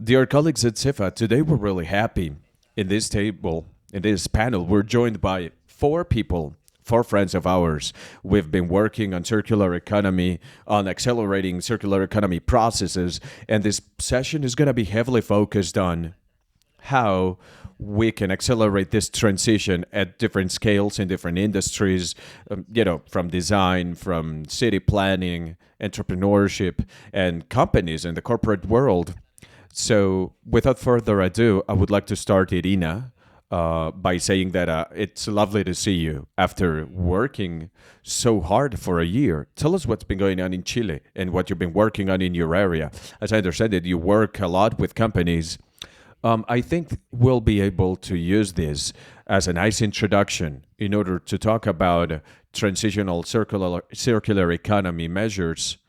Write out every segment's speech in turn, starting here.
Dear colleagues at CEFA, today we're really happy. In this panel, we're joined by four people, four friends of ours. We've been working on circular economy, on accelerating circular economy processes, and this session is going to be heavily focused on how we can accelerate this transition at different scales in different industries, from design, from city planning, entrepreneurship, and companies in the corporate world. So, without further ado, I would like to start, Irina, by saying that it's lovely to see you after working so hard for a year. Tell us what's been going on in Chile and what you've been working on in your area. As I understand it, you work a lot with companies. I think we'll be able to use this as a nice introduction in order to talk about transitional circular economy measures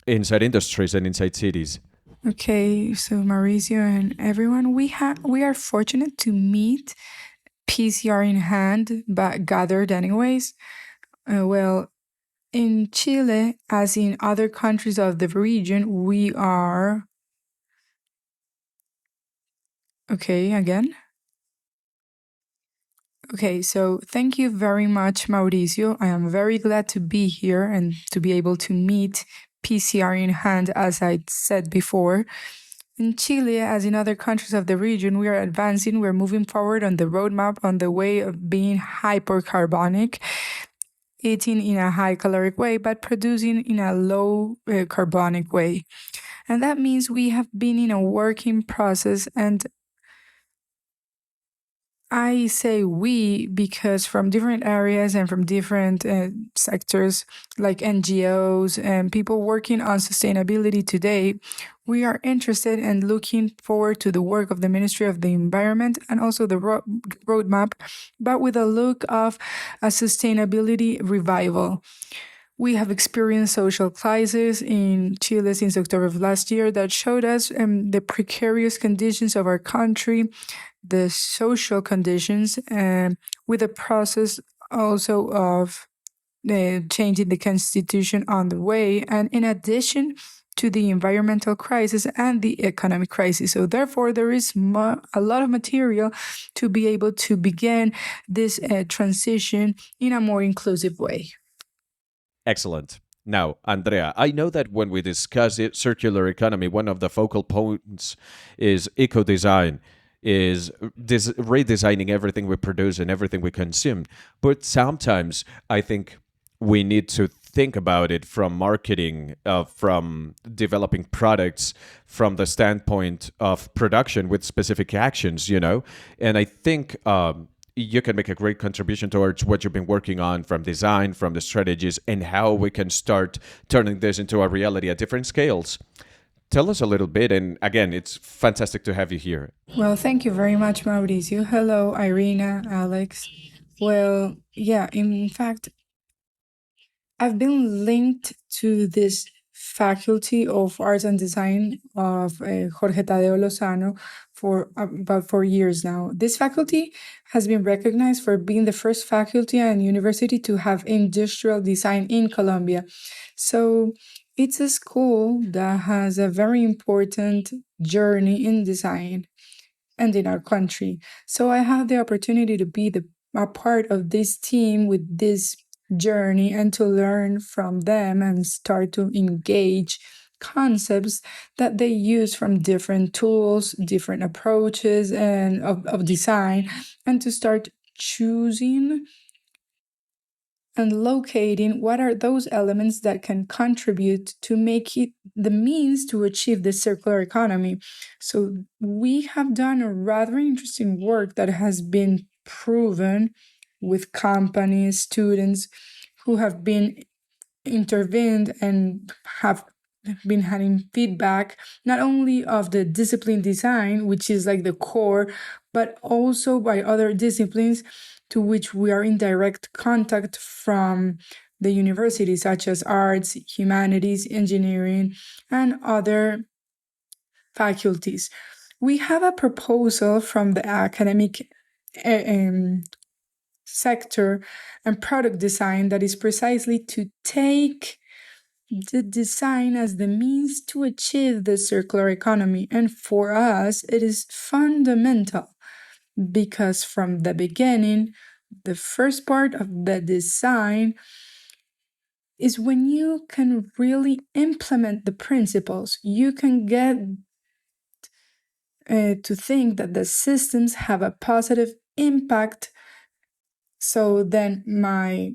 inside industries and inside cities. Okay, so Mauricio and everyone, we are fortunate to meet PCR in hand, but gathered anyways. Well, in Chile, as in other countries of the region, we are. Okay, again. Okay, so thank you very much, Mauricio. I am very glad to be here and to be able to meet PCR in hand, as I said before. In Chile, as in other countries of the region, we are advancing, we're moving forward on the roadmap on the way of being hypercarbonic, eating in a high caloric way, but producing in a low carbonic way. And that means we have been in a working process, and I say we because from different areas and from different sectors like NGOs and people working on sustainability today, we are interested and looking forward to the work of the Ministry of the Environment and also the roadmap, but with a look of a sustainability revival. We have experienced social crisis in Chile since October of last year that showed us the precarious conditions of our country, the social conditions, with a process also of changing the constitution on the way, and in addition to the environmental crisis and the economic crisis. So therefore, there is a lot of material to be able to begin this transition in a more inclusive way. Excellent. Now, Andrea, I know that when we discuss circular economy, one of the focal points is eco design, is redesigning everything we produce and everything we consume. But sometimes I think we need to think about it from marketing, from developing products, from the standpoint of production with specific actions. And I think you can make a great contribution towards what you've been working on from design, from the strategies, and how we can start turning this into a reality at different scales. Tell us a little bit, and again, it's fantastic to have you here. Well, thank you very much, Mauricio. Hello, Irina, Alex. Well, yeah, in fact, I've been linked to this Faculty of Arts and Design of Jorge Tadeo Lozano for about 4 years now. This faculty has been recognized for being the first faculty and university to have industrial design in Colombia. So it's a school that has a very important journey in design and in our country. So I have the opportunity to be a part of this team with this journey and to learn from them and start to engage concepts that they use from different tools, different approaches and of design, and to start choosing and locating what are those elements that can contribute to make it the means to achieve the circular economy. So we have done a rather interesting work that has been proven with companies, students who have been intervened and have been having feedback not only of the discipline design, which is like the core, but also by other disciplines to which we are in direct contact from the university, such as arts, humanities, engineering, and other faculties. We have a proposal from the academic sector and product design that is precisely to take the design as the means to achieve the circular economy. And for us, it is fundamental because from the beginning, the first part of the design is when you can really implement the principles, you can get to think that the systems have a positive impact. So then my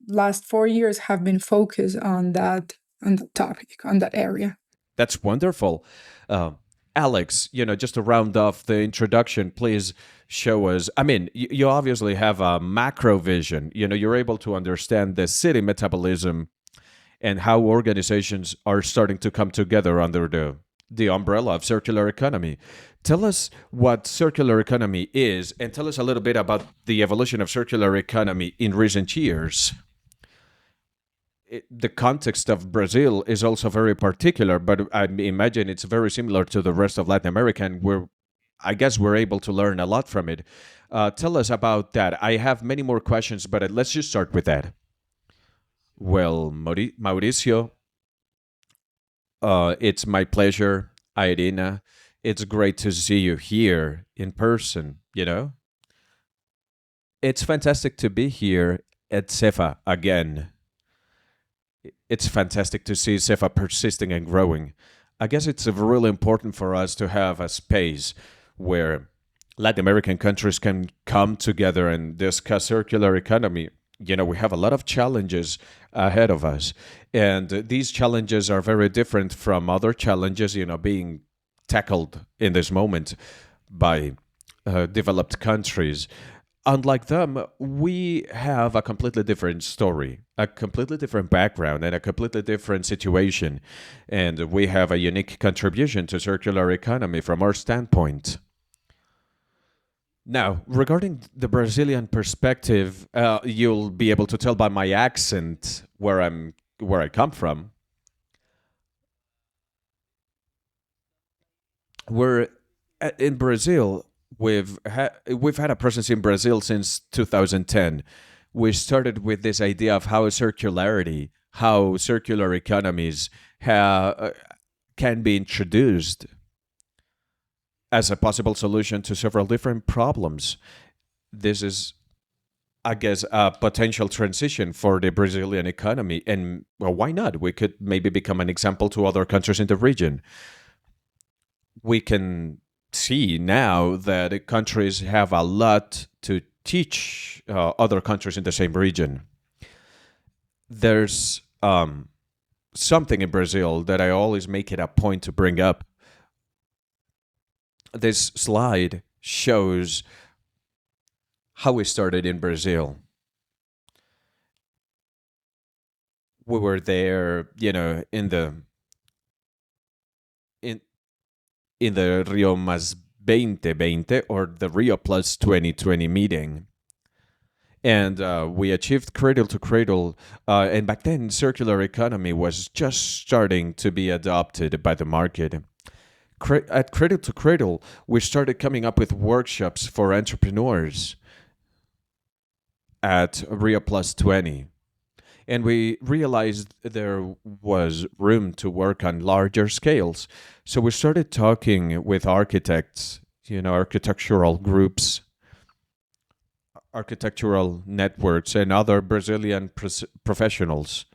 last 4 years have been focused on that topic, on that area. That's wonderful. Uh, Alex, just to round off the introduction, please show us. I mean, you obviously have a macro vision. You're able to understand the city metabolism and how organizations are starting to come together under the umbrella of circular economy. Tell us what circular economy is, and tell us a little bit about the evolution of circular economy in recent years. The context of Brazil is also very particular, but I imagine it's very similar to the rest of Latin America, and I guess we're able to learn a lot from it. Tell us about that. I have many more questions, but let's just start with that. Well, Mauricio, it's my pleasure, Irina. It's great to see you here in person. It's fantastic to be here at CEFA again. It's fantastic to see CEFA persisting and growing. I guess it's really important for us to have a space where Latin American countries can come together and discuss circular economy. We have a lot of challenges ahead of us, and these challenges are very different from other challenges, being tackled in this moment by developed countries. Unlike them, we have a completely different story, a completely different background, and a completely different situation. And we have a unique contribution to circular economy from our standpoint. Now, regarding the Brazilian perspective, you'll be able to tell by my accent where I come from. We're in Brazil. We've had a presence in Brazil since 2010. We started with this idea of how circular economies can be introduced as a possible solution to several different problems. This is, I guess, a potential transition for the Brazilian economy. And, well, why not? We could maybe become an example to other countries in the region. We can see now that countries have a lot to teach other countries in the same region. There's something in Brazil that I always make it a point to bring up. This slide shows how we started in Brazil. We were there, in the Rio Mas 2020, or the Rio Plus 2020 meeting. And we achieved cradle to cradle. And back then, circular economy was just starting to be adopted by the market. At Cradle to Cradle, we started coming up with workshops for entrepreneurs at Rio Plus 20. And we realized there was room to work on larger scales. So we started talking with architects, architectural groups, architectural networks, and other Brazilian professionals,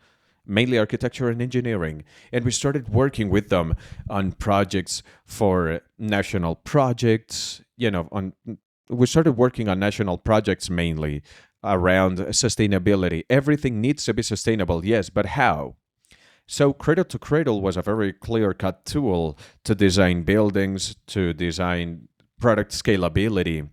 mainly architecture and engineering. And we started working with them on projects for national projects, we started working on national projects mainly around sustainability. Everything needs to be sustainable, yes, but how? So Cradle to Cradle was a very clear-cut tool to design buildings, to design product scalability.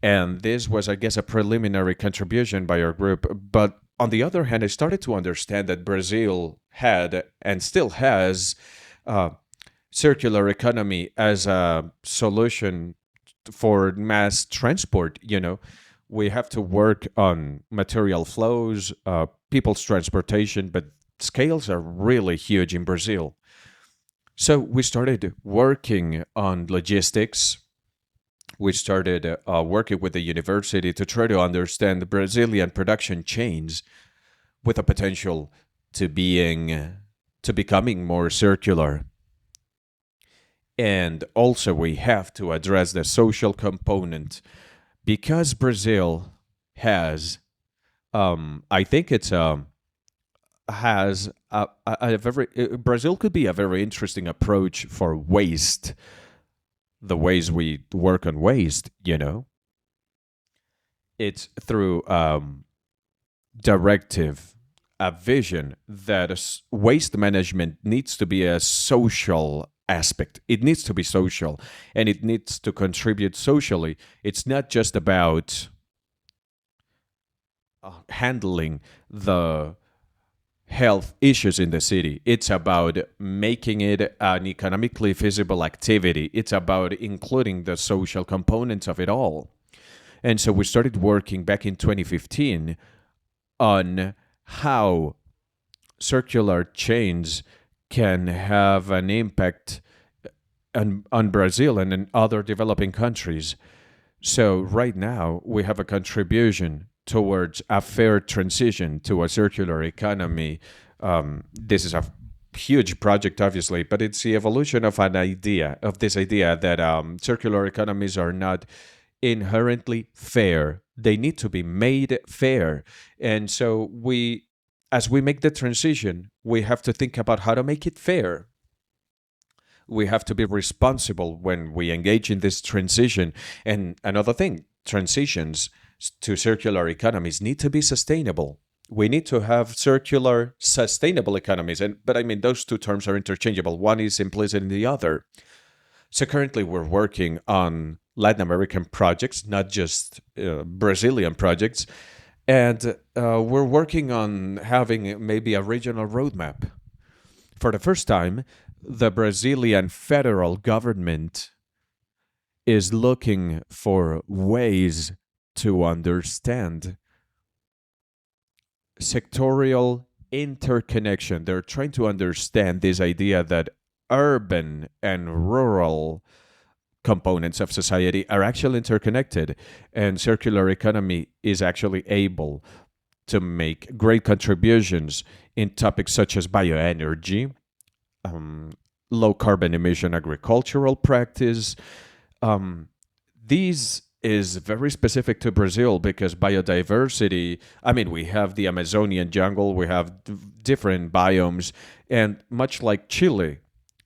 And this was, I guess, a preliminary contribution by our group. But on the other hand, I started to understand that Brazil had and still has circular economy as a solution for mass transport. We have to work on material flows, people's transportation, but scales are really huge in Brazil. So we started working on logistics. We started working with the university to try to understand the Brazilian production chains with a potential to being to becoming more circular. And also, we have to address the social component because Brazil has, I think it's has a very Brazil could be a very interesting approach for waste. The ways we work on waste, it's through directive, a vision that waste management needs to be a social aspect. It needs to be social and it needs to contribute socially. It's not just about handling the health issues in the city. It's about making it an economically feasible activity. It's about including the social components of it all. And so we started working back in 2015 on how circular chains can have an impact on Brazil and in other developing countries. So right now we have a contribution towards a fair transition to a circular economy. This is a huge project, obviously, but it's the evolution of this idea that circular economies are not inherently fair. They need to be made fair. And so as we make the transition, we have to think about how to make it fair. We have to be responsible when we engage in this transition. And another thing, transitions to circular economies need to be sustainable. We need to have circular, sustainable economies. But I mean, those two terms are interchangeable. One is implicit in the other. So currently we're working on Latin American projects, not just Brazilian projects. And we're working on having maybe a regional roadmap. For the first time, the Brazilian federal government is looking for ways to understand sectorial interconnection. They're trying to understand this idea that urban and rural components of society are actually interconnected, and circular economy is actually able to make great contributions in topics such as bioenergy, low carbon emission agricultural practice. These is very specific to Brazil because biodiversity, I mean, we have the Amazonian jungle, we have different biomes, and much like Chile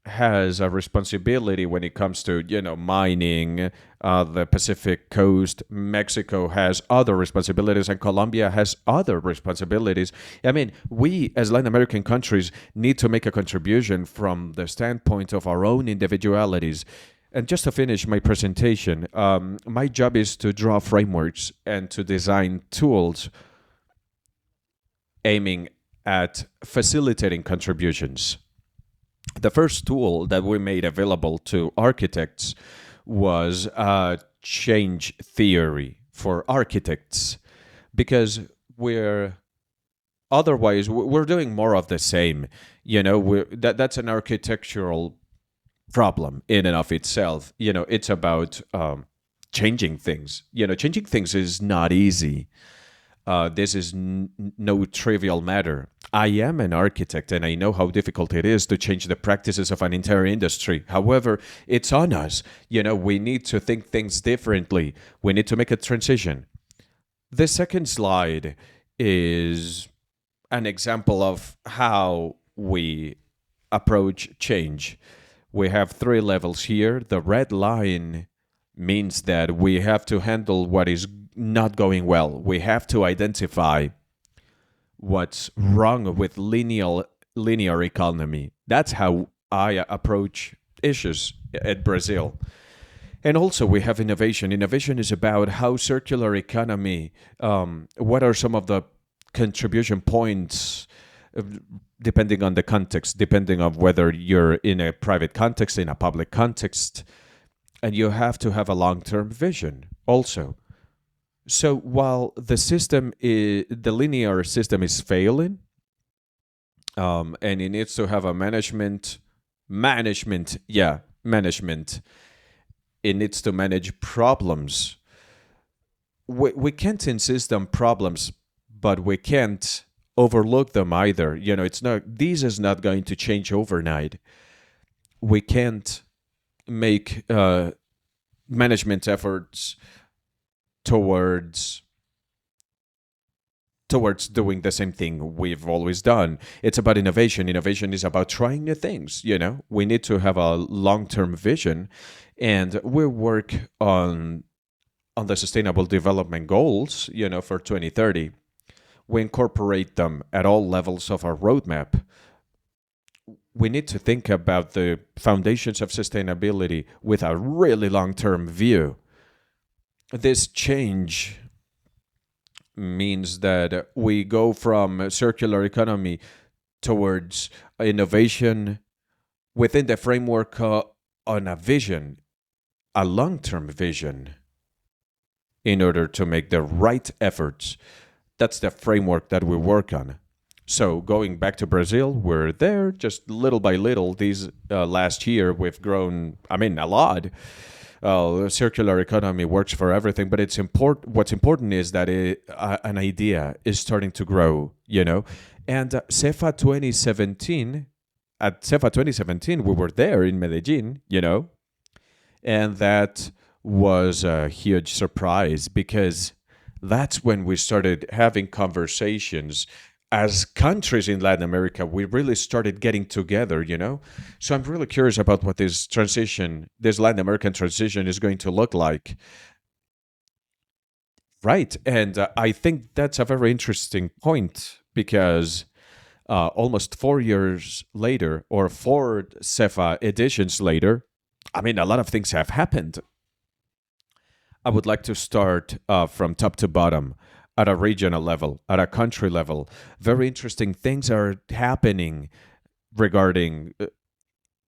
has a responsibility when it comes to, mining, the Pacific coast, Mexico has other responsibilities, and Colombia has other responsibilities. I mean, we as Latin American countries need to make a contribution from the standpoint of our own individualities. And just to finish my presentation, my job is to draw frameworks and to design tools aiming at facilitating contributions. The first tool that we made available to architects was change theory for architects, because otherwise we're doing more of the same. That's an architectural problem in and of itself. It's about changing things. Changing things is not easy. This is no trivial matter. I am an architect and I know how difficult it is to change the practices of an entire industry. However, it's on us. We need to think things differently. We need to make a transition. The second slide is an example of how we approach change. We have 3 levels here. The red line means that we have to handle what is not going well. We have to identify what's wrong with linear economy. That's how I approach issues at Brazil. And also we have innovation. Innovation is about how circular economy, what are some of the contribution points, depending on the context, depending on whether you're in a private context, in a public context, and you have to have a long-term vision also. So while the linear system is failing, and it needs to have a management. It needs to manage problems. We can't insist on problems, but we can't overlook them either. It's not, this is not going to change overnight. We can't make management efforts towards doing the same thing we've always done. It's about innovation. Innovation is about trying new things. We need to have a long-term vision, and we work on the sustainable development goals, for 2030. We incorporate them at all levels of our roadmap. We need to think about the foundations of sustainability with a really long-term view. This change means that we go from circular economy towards innovation within the framework on a vision, a long-term vision, in order to make the right efforts. That's the framework that we work on. So going back to Brazil, we're there just little by little. These last year, we've grown, a lot. Circular economy works for everything, but it's important. What's important is that an idea is starting to grow, And CEFA 2017, at CEFA 2017, we were there in Medellin, and that was a huge surprise because that's when we started having conversations as countries in Latin America. We really started getting together, So I'm really curious about what this Latin American transition is going to look like. Right. And I think that's a very interesting point because almost 4 years later, or 4 CEFA editions later, a lot of things have happened. I would like to start from top to bottom, at a regional level, at a country level. Very interesting things are happening regarding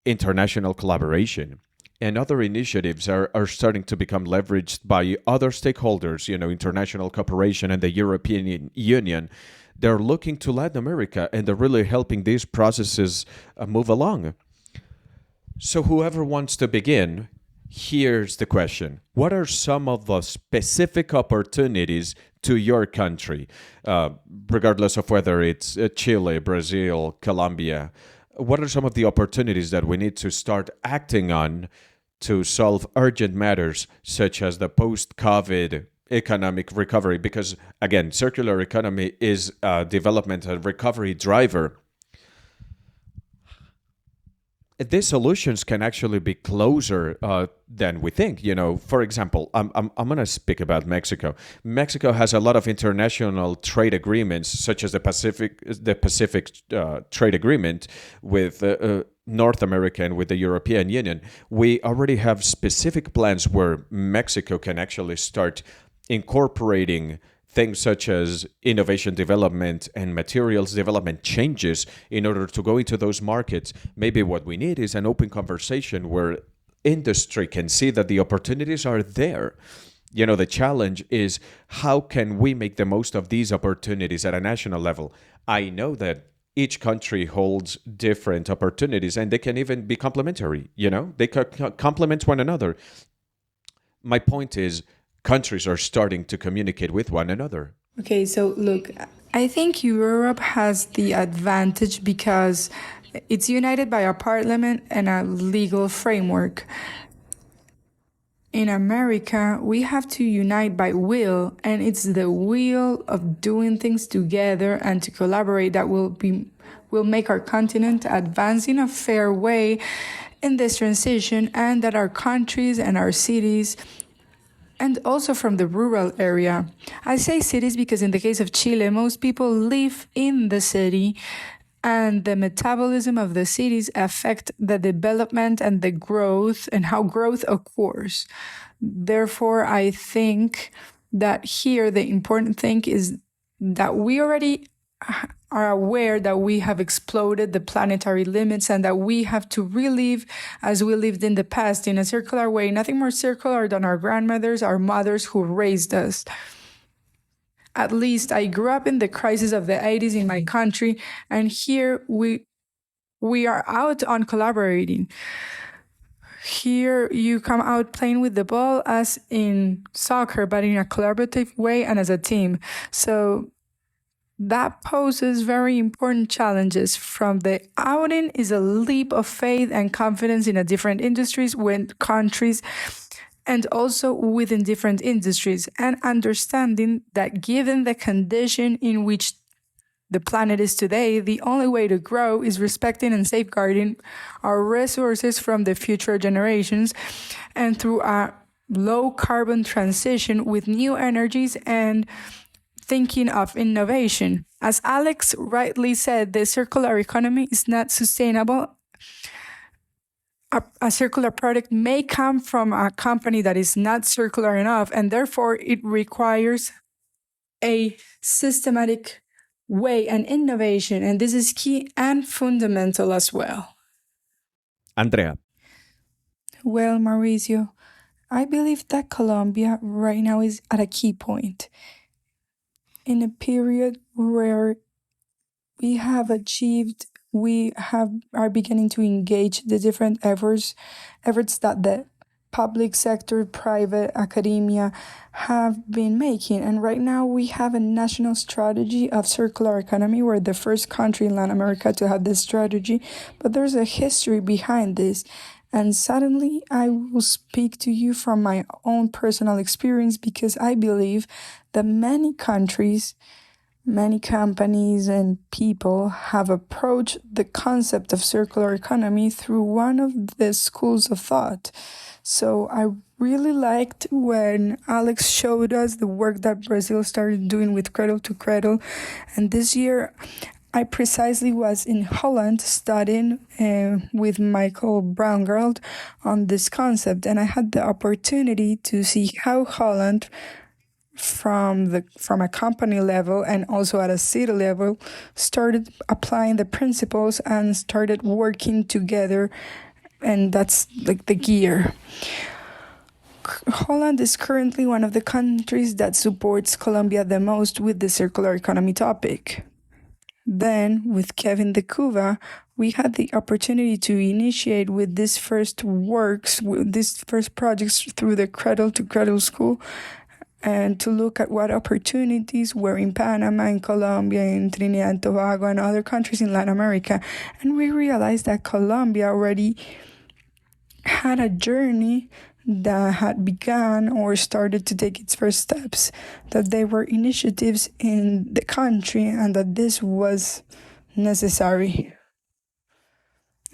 international collaboration. And other initiatives are starting to become leveraged by other stakeholders, international cooperation and the European Union. They're looking to Latin America and they're really helping these processes move along. So whoever wants to begin, here's the question. What are some of the specific opportunities to your country, regardless of whether it's Chile, Brazil, Colombia? What are some of the opportunities that we need to start acting on to solve urgent matters, such as the post-COVID economic recovery? Because, again, circular economy is a development and recovery driver. These solutions can actually be closer than we think. For example, I'm going to speak about Mexico. Mexico has a lot of international trade agreements, such as the Pacific Trade Agreement with North America and with the European Union. We already have specific plans where Mexico can actually start incorporating things such as innovation development and materials development changes in order to go into those markets. Maybe what we need is an open conversation where industry can see that the opportunities are there. The challenge is how can we make the most of these opportunities at a national level? I know that each country holds different opportunities and they can even be complementary. They complement one another. My point is, countries are starting to communicate with one another. Okay, so look, I think Europe has the advantage because it's united by a parliament and a legal framework. In America, we have to unite by will, and it's the will of doing things together and to collaborate that will make our continent advance in a fair way in this transition, and that our countries and our cities, and also from the rural area. I say cities because in the case of Chile, most people live in the city, and the metabolism of the cities affect the development and the growth and how growth occurs. Therefore, I think that here the important thing is that we already are aware that we have exploded the planetary limits and that we have to relive as we lived in the past in a circular way, nothing more circular than our grandmothers, our mothers who raised us. At least I grew up in the crisis of the 80s in my country, and here we are out on collaborating. Here you come out playing with the ball as in soccer, but in a collaborative way and as a team. So that poses very important challenges. From the outing is a leap of faith and confidence in a different industries when countries and also within different industries, and understanding that given the condition in which the planet is today, the only way to grow is respecting and safeguarding our resources from the future generations and through a low carbon transition with new energies and thinking of innovation. As Alex rightly said, the circular economy is not sustainable. A circular product may come from a company that is not circular enough, and therefore it requires a systematic way and innovation, and this is key and fundamental as well. Andrea. Well, Mauricio, I believe that Colombia right now is at a key point in a period where we are beginning to engage the different efforts that the public sector, private academia have been making. And right now we have a national strategy of circular economy. We're the first country in Latin America to have this strategy, but there's a history behind this. And suddenly I will speak to you from my own personal experience because I believe that many countries, many companies and people have approached the concept of circular economy through one of the schools of thought. So I really liked when Alex showed us the work that Brazil started doing with Cradle to Cradle. And this year, I precisely was in Holland studying with Michael Braungart on this concept. And I had the opportunity to see how Holland from a company level and also at a city level started applying the principles and started working together, and that's like the gear. Holland is currently one of the countries that supports Colombia the most with the circular economy topic. Then, with Kevin de Cuva, we had the opportunity to initiate with these first projects through the Cradle to Cradle School, and to look at what opportunities were in Panama, in Colombia, in Trinidad and Tobago, and other countries in Latin America. And we realized that Colombia already had a journey that had begun or started to take its first steps, that there were initiatives in the country and that this was necessary.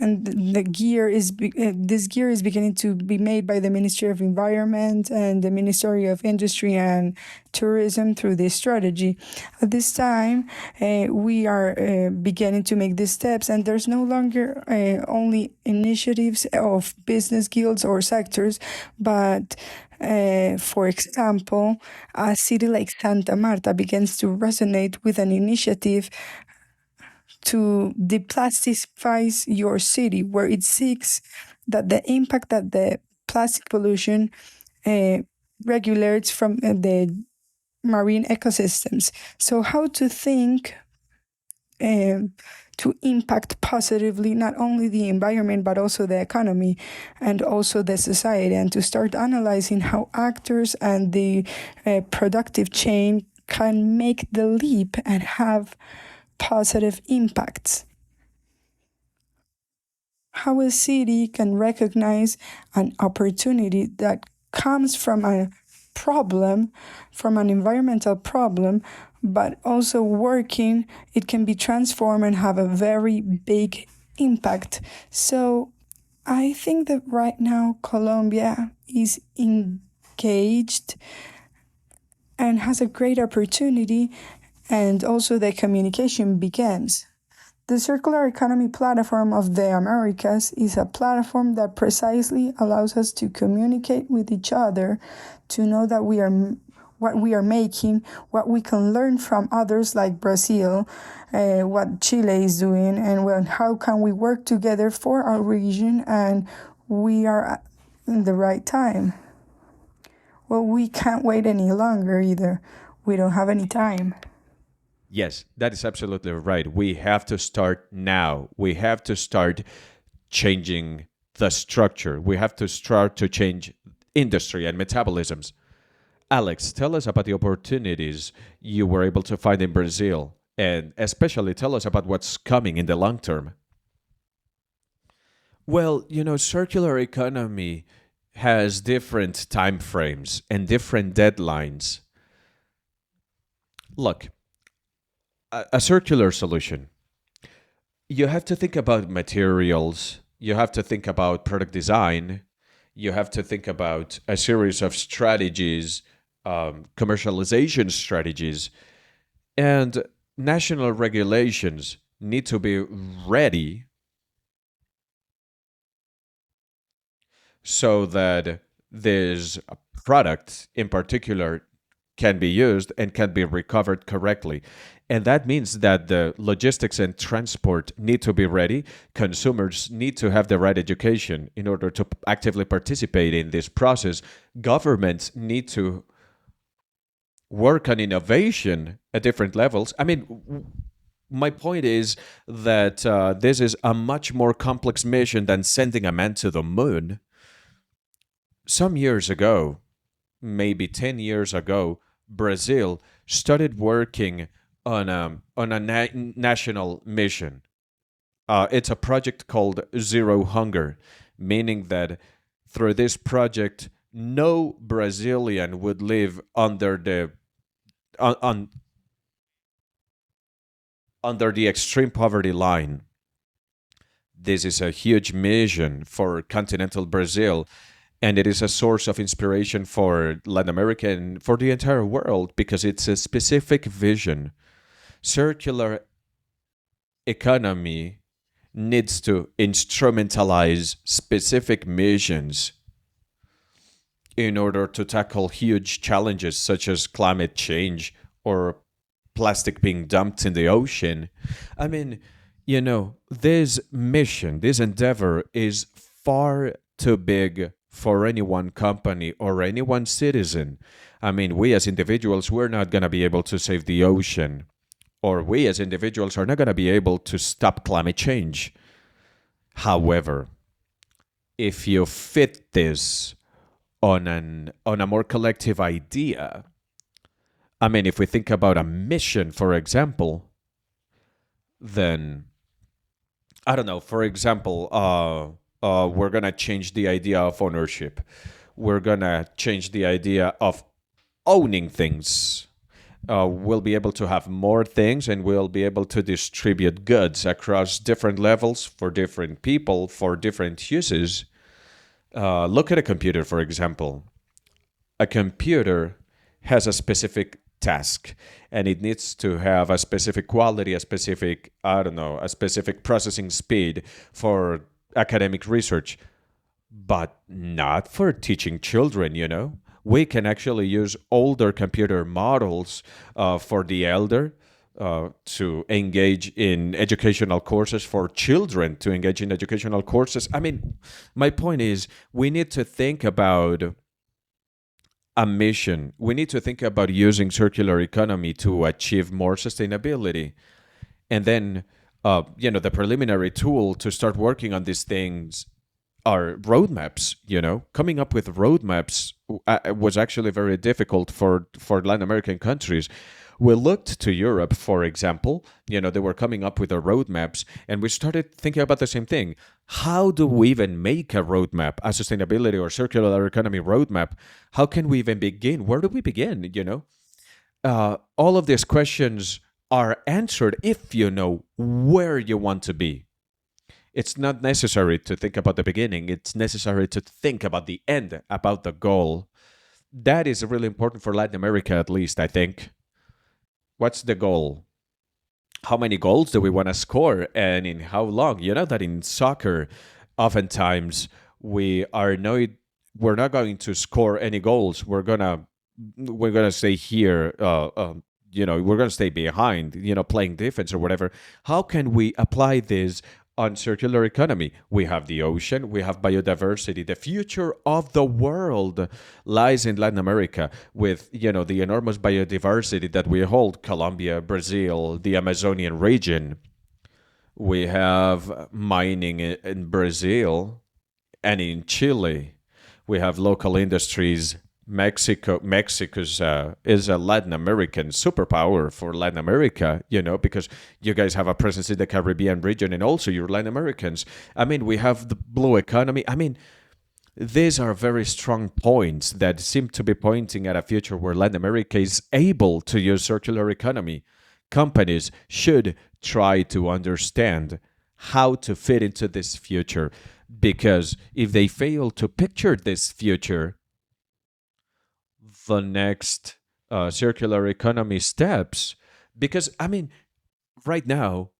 And this gear is beginning to be made by the Ministry of Environment and the Ministry of Industry and Tourism through this strategy. At this time, we are beginning to make these steps, and there's no longer only initiatives of business guilds or sectors, but for example, a city like Santa Marta begins to resonate with an initiative to deplastify your city, where it seeks that the impact that the plastic pollution regulates from the marine ecosystems. So how to think to impact positively not only the environment but also the economy and also the society, and to start analyzing how actors and the productive chain can make the leap and have positive impacts. How a city can recognize an opportunity that comes from a problem, from an environmental problem, but also working, it can be transformed and have a very big impact. So I think that right now Colombia is engaged and has a great opportunity, and also the communication begins. The Circular Economy Platform of the Americas is a platform that precisely allows us to communicate with each other, to know that what we are making, what we can learn from others like Brazil, what Chile is doing, and how can we work together for our region, and we are in the right time. Well, we can't wait any longer either. We don't have any time. Yes, that is absolutely right. We have to start now. We have to start changing the structure. We have to start to change industry and metabolisms. Alex, tell us about the opportunities you were able to find in Brazil And especially tell us about what's coming in the long term. Well, circular economy has different time frames and different deadlines. Look, a circular solution, you have to think about materials, you have to think about product design, you have to think about a series of strategies, commercialization strategies, and national regulations need to be ready so that this product in particular can be used and can be recovered correctly. And that means that the logistics and transport need to be ready. Consumers need to have the right education in order to actively participate in this process. Governments need to work on innovation at different levels. I mean, my point is that this is a much more complex mission than sending a man to the moon. Some years ago, maybe 10 years ago, Brazil started working on a national mission. It's a project called Zero Hunger, meaning that through this project, no Brazilian would live on under the extreme poverty line. This is a huge mission for continental Brazil, and it is a source of inspiration for Latin America and for the entire world because it's a specific vision. Circular economy needs to instrumentalize specific missions in order to tackle huge challenges such as climate change or plastic being dumped in the ocean. I mean, this mission, this endeavor is far too big for any one company or any one citizen. I mean, we as individuals, we're not going to be able to save the ocean, or we as individuals are not going to be able to stop climate change. However, if you fit this on a more collective idea, I mean, if we think about a mission, for example, then I don't know. For example, we're gonna change the idea of ownership. We're gonna change the idea of owning things. We'll be able to have more things, and we'll be able to distribute goods across different levels for different people for different uses. Look at a computer, for example. A computer has a specific task and it needs to have a specific quality, a specific, I don't know, a specific processing speed for academic research, but not for teaching children. We can actually use older computer models for the elder to engage in educational courses, for children to engage in educational courses. I mean, my point is we need to think about a mission. We need to think about using circular economy to achieve more sustainability. And then, the preliminary tool to start working on these things are roadmaps. Coming up with roadmaps was actually very difficult for Latin American countries. We looked to Europe, for example. They were coming up with their roadmaps, and we started thinking about the same thing. How do we even make a roadmap, a sustainability or circular economy roadmap? How can we even begin? Where do we begin? All of these questions are answered if you know where you want to be. It's not necessary to think about the beginning. It's necessary to think about the end, about the goal. That is really important for Latin America, at least, I think. What's the goal? How many goals do we want to score and in how long? You know that in soccer, oftentimes we're not going to score any goals. We're gonna stay here. We're gonna stay behind. Playing defense or whatever. How can we apply this on circular economy? We have the ocean, we have biodiversity. The future of the world lies in Latin America with, the enormous biodiversity that we hold. Colombia, Brazil, the Amazonian region. We have mining in Brazil and in Chile. We have local industries Mexico's is a Latin American superpower for Latin America, because you guys have a presence in the Caribbean region and also you're Latin Americans. I mean, we have the blue economy. I mean, these are very strong points that seem to be pointing at a future where Latin America is able to use circular economy. Companies should try to understand how to fit into this future, because if they fail to picture this future, the next circular economy steps, because I mean, right now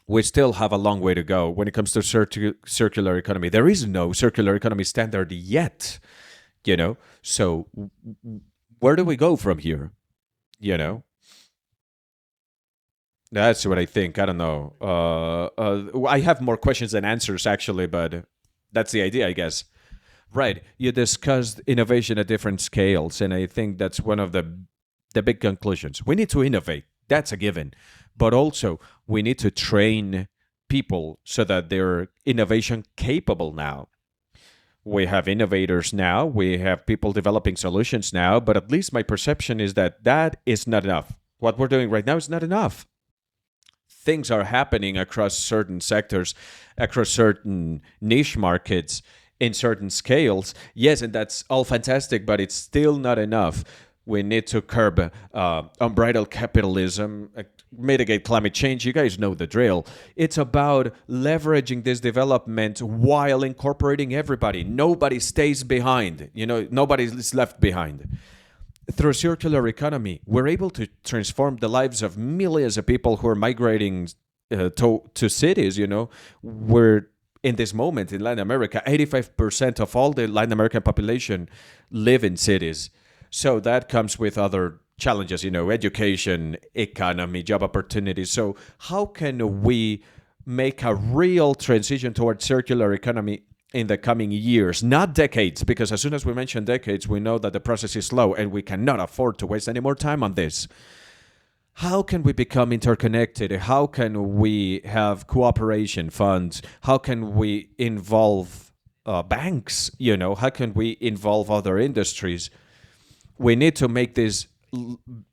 we still have a long way to go when it comes to circular economy. There is no circular economy standard yet, So where do we go from here? You know, that's what I think. I don't know. I have more questions than answers actually, but that's the idea, I guess. Right. You discussed innovation at different scales, and I think that's one of the big conclusions. We need to innovate. That's a given. But also, we need to train people so that they're innovation capable now. We have innovators now, we have people developing solutions now, but at least my perception is that that is not enough. What we're doing right now is not enough. Things are happening across certain sectors, across certain niche markets, in certain scales. Yes, and that's all fantastic, but it's still not enough. We need to curb unbridled capitalism, mitigate climate change. You guys know the drill. It's about leveraging this development while incorporating everybody. Nobody stays behind. Nobody is left behind. Through circular economy, we're able to transform the lives of millions of people who are migrating to cities. We're in this moment in Latin America, 85% of all the Latin American population live in cities. So that comes with other challenges, education, economy, job opportunities. So how can we make a real transition towards circular economy in the coming years, not decades? Because as soon as we mention decades, we know that the process is slow and we cannot afford to waste any more time on this. How can we become interconnected? How can we have cooperation funds? How can we involve banks? How can we involve other industries? We need to make these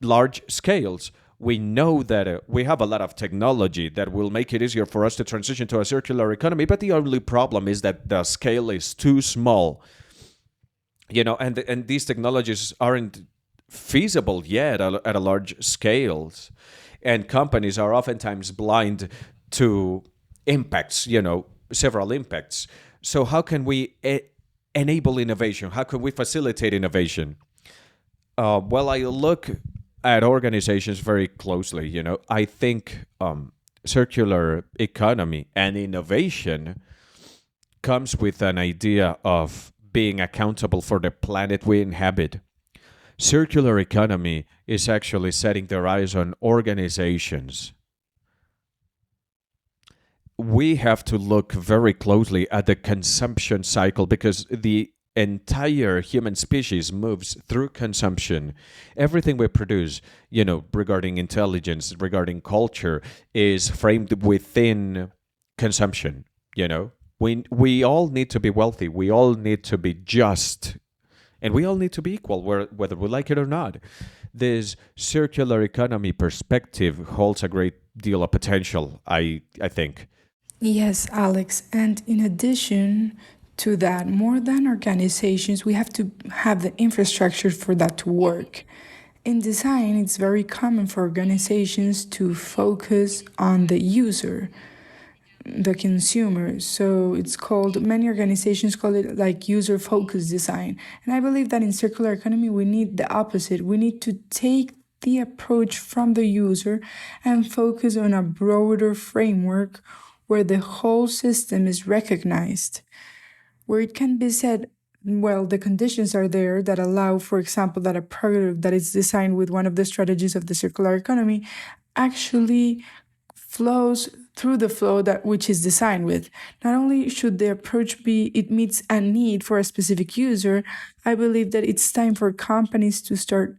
large scales. We know that we have a lot of technology that will make it easier for us to transition to a circular economy, but the only problem is that the scale is too small. And these technologies aren't feasible yet at a large scales, and companies are oftentimes blind to impacts, several impacts. So how can we enable innovation? How can we facilitate innovation? Well, I look at organizations very closely. I think circular economy and innovation comes with an idea of being accountable for the planet we inhabit. Circular economy is actually setting their eyes on organizations. We have to look very closely at the consumption cycle, because the entire human species moves through consumption. Everything we produce, regarding intelligence, regarding culture, is framed within consumption. We all need to be wealthy. We all need to be just. And we all need to be equal, whether we like it or not. This circular economy perspective holds a great deal of potential, I think. Yes, Alex. And in addition to that, more than organizations, we have to have the infrastructure for that to work. In design, it's very common for organizations to focus on the user, the consumer. So many organizations call it like user focused design. And I believe that in circular economy, we need the opposite. We need to take the approach from the user and focus on a broader framework where the whole system is recognized, where it can be said, well, the conditions are there that allow, for example, that a product that is designed with one of the strategies of the circular economy actually flows through the flow that which is designed with. Not only should the approach be it meets a need for a specific user, I believe that it's time for companies to start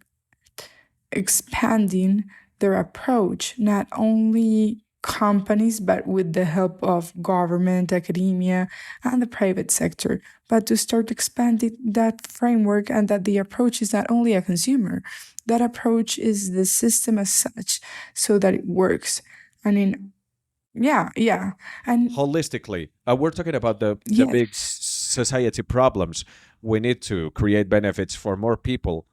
expanding their approach, not only companies, but with the help of government, academia, and the private sector. But to start expanding that framework, and that the approach is not only a consumer, that approach is the system as such, so that it works. I mean, yeah. And Holistically, we're talking about the yes, big society problems. We need to create benefits for more people.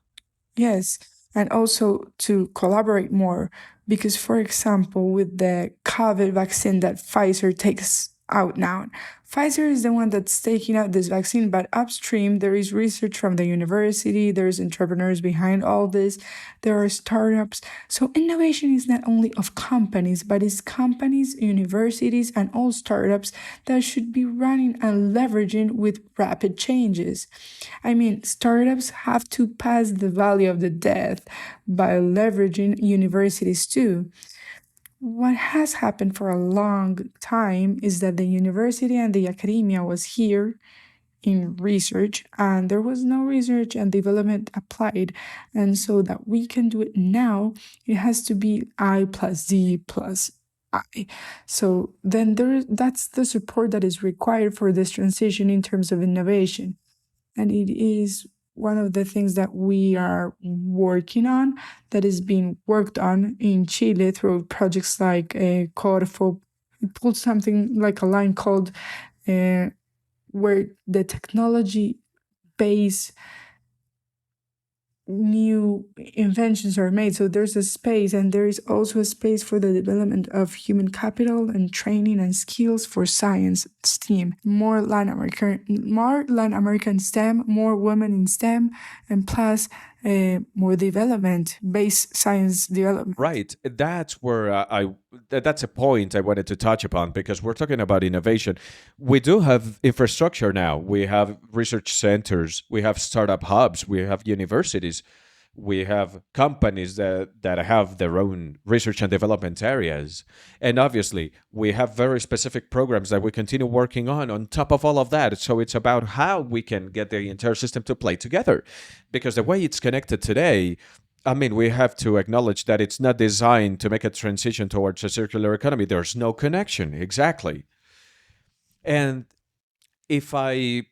yes, and also to collaborate more. Because, for example, with the COVID vaccine that Pfizer takes out now, Pfizer is the one that's taking out this vaccine, but upstream, there is research from the university, there's entrepreneurs behind all this, there are startups. So, innovation is not only of companies, but it's companies, universities, and all startups that should be running and leveraging with rapid changes. I mean, startups have to pass the valley of the death by leveraging universities too. What has happened for a long time is that the university and the academia was here in research, and there was no research and development applied. And so that we can do it now, it has to be I plus D plus I. So then that's the support that is required for this transition in terms of innovation. And it is one of the things that we are working on, that is being worked on in Chile through projects like Corfo. It pulled something like a line called where the technology base new inventions are made. So there's a space, and there is also a space for the development of human capital and training and skills for science, STEAM, more Latin American STEM, more women in STEM, and plus more development, based science development. Right. That's where that's a point I wanted to touch upon, because we're talking about innovation. We do have infrastructure now. We have research centers, we have startup hubs, we have universities, we have companies that have their own research and development areas. And obviously, we have very specific programs that we continue working on top of all of that. So it's about how we can get the entire system to play together. Because the way it's connected today, I mean, we have to acknowledge that it's not designed to make a transition towards a circular economy. There's no connection, exactly. And if I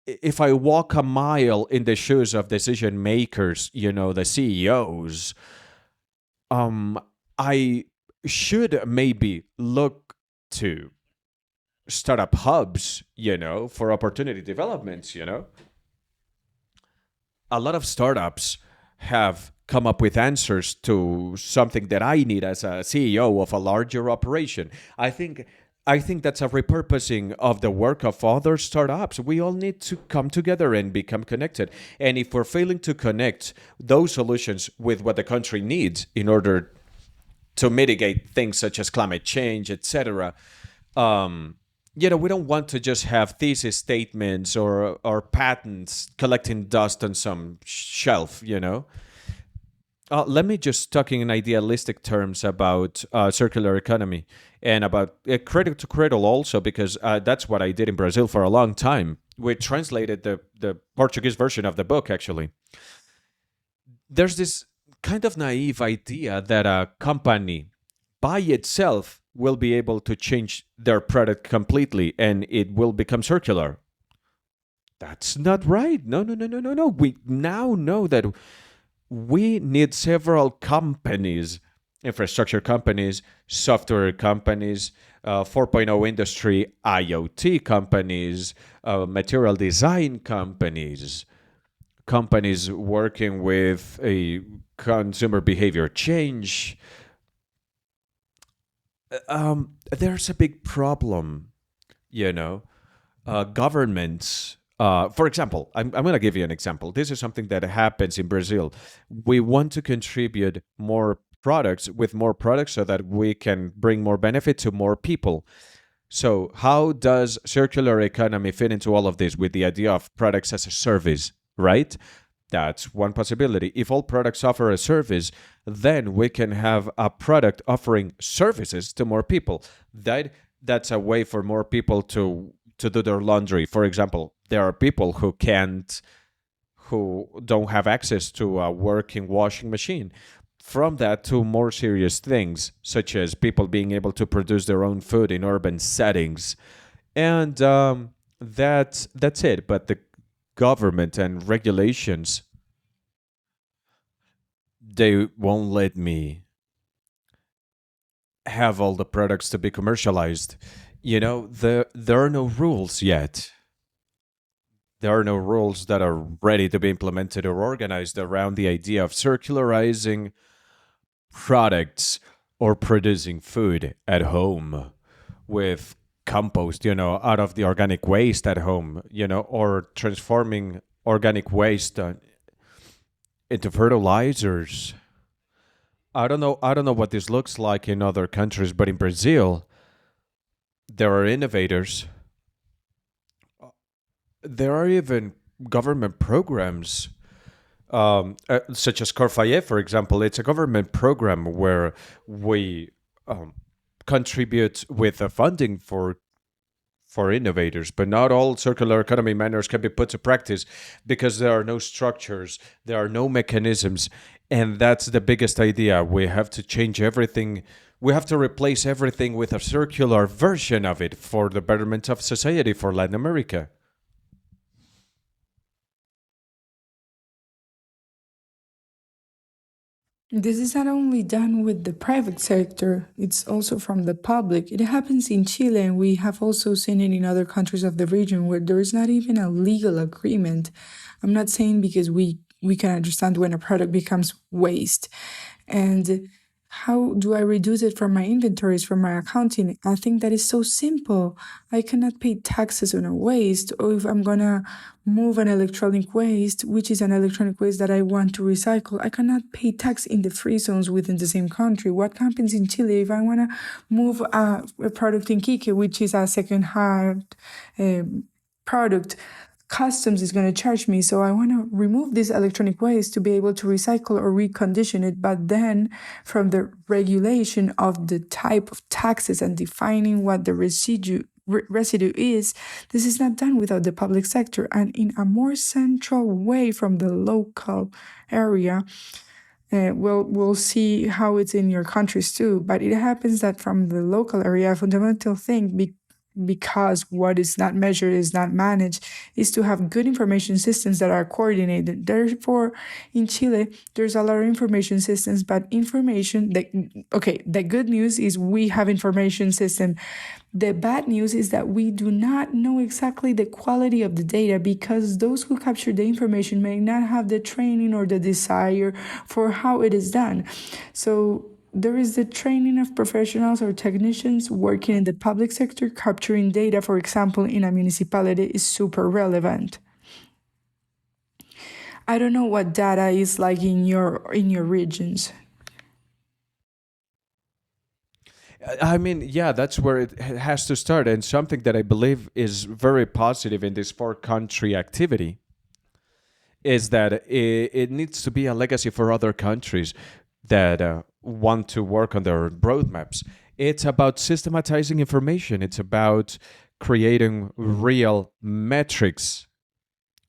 walk a mile in the shoes of decision makers, the CEOs, I should maybe look to startup hubs, for opportunity developments. A lot of startups have come up with answers to something that I need as a CEO of a larger operation. I think that's a repurposing of the work of other startups. We all need to come together and become connected. And if we're failing to connect those solutions with what the country needs in order to mitigate things such as climate change, etc., we don't want to just have thesis statements or patents collecting dust on some shelf. Let me just talk in idealistic terms about circular economy and about cradle to cradle also, because that's what I did in Brazil for a long time. We translated the Portuguese version of the book, actually. There's this kind of naive idea that a company by itself will be able to change their product completely and it will become circular. That's not right. No, no, no, no, no, no. We now know that we need several companies, infrastructure companies, software companies, 4.0 industry, IoT companies, material design companies, companies working with a consumer behavior change. There's a big problem, governments. For example, I'm going to give you an example. This is something that happens in Brazil. We want to contribute more products with more products so that we can bring more benefit to more people. So how does circular economy fit into all of this with the idea of products as a service, right? That's one possibility. If all products offer a service, then we can have a product offering services to more people. That's a way for more people to do their laundry. For example, there are people who don't have access to a working washing machine. from that to more serious things, such as people being able to produce their own food in urban settings. And that's it. But the government and regulations, they won't let me have all the products to be commercialized. There are no rules yet. There are no rules that are ready to be implemented or organized around the idea of circularizing products or producing food at home with compost, out of the organic waste at home, or transforming organic waste into fertilizers. I don't know what this looks like in other countries, but in Brazil, there are innovators. There are even government programs, such as Corfaye, for example. It's a government program where we contribute with funding for innovators, but not all circular economy manners can be put to practice because there are no structures, there are no mechanisms, and that's the biggest idea. We have to change everything. We have to replace everything with a circular version of it for the betterment of society for Latin America. This is not only done with the private sector, it's also from the public. It happens in Chile, and we have also seen it in other countries of the region where there is not even a legal agreement. I'm not saying because we can understand when a product becomes waste. And how do I reduce it from my inventories, from my accounting? I think that is so simple. I cannot pay taxes on a waste, or if I'm gonna move an electronic waste, which is an electronic waste that I want to recycle, I cannot pay tax in the free zones within the same country. What happens in Chile if I wanna move a product in Kike, which is a second-hand product? Customs is going to charge me, so I want to remove this electronic waste to be able to recycle or recondition it. But then from the regulation of the type of taxes and defining what the residue is, this is not done without the public sector and in a more central way from the local area. We'll see how it's in your countries too, but it happens that from the local area, a fundamental thing because what is not measured is not managed, is to have good information systems that are coordinated. Therefore, in Chile, there's a lot of information systems, but the good news is we have information system. The bad news is that we do not know exactly the quality of the data because those who capture the information may not have the training or the desire for how it is done. So there is the training of professionals or technicians working in the public sector. Capturing data, for example, in a municipality is super relevant. I don't know what data is like in your regions. I mean, yeah, that's where it has to start. And something that I believe is very positive in this four country activity is that it needs to be a legacy for other countries that want to work on their roadmaps. It's about systematizing information, it's about creating real metrics,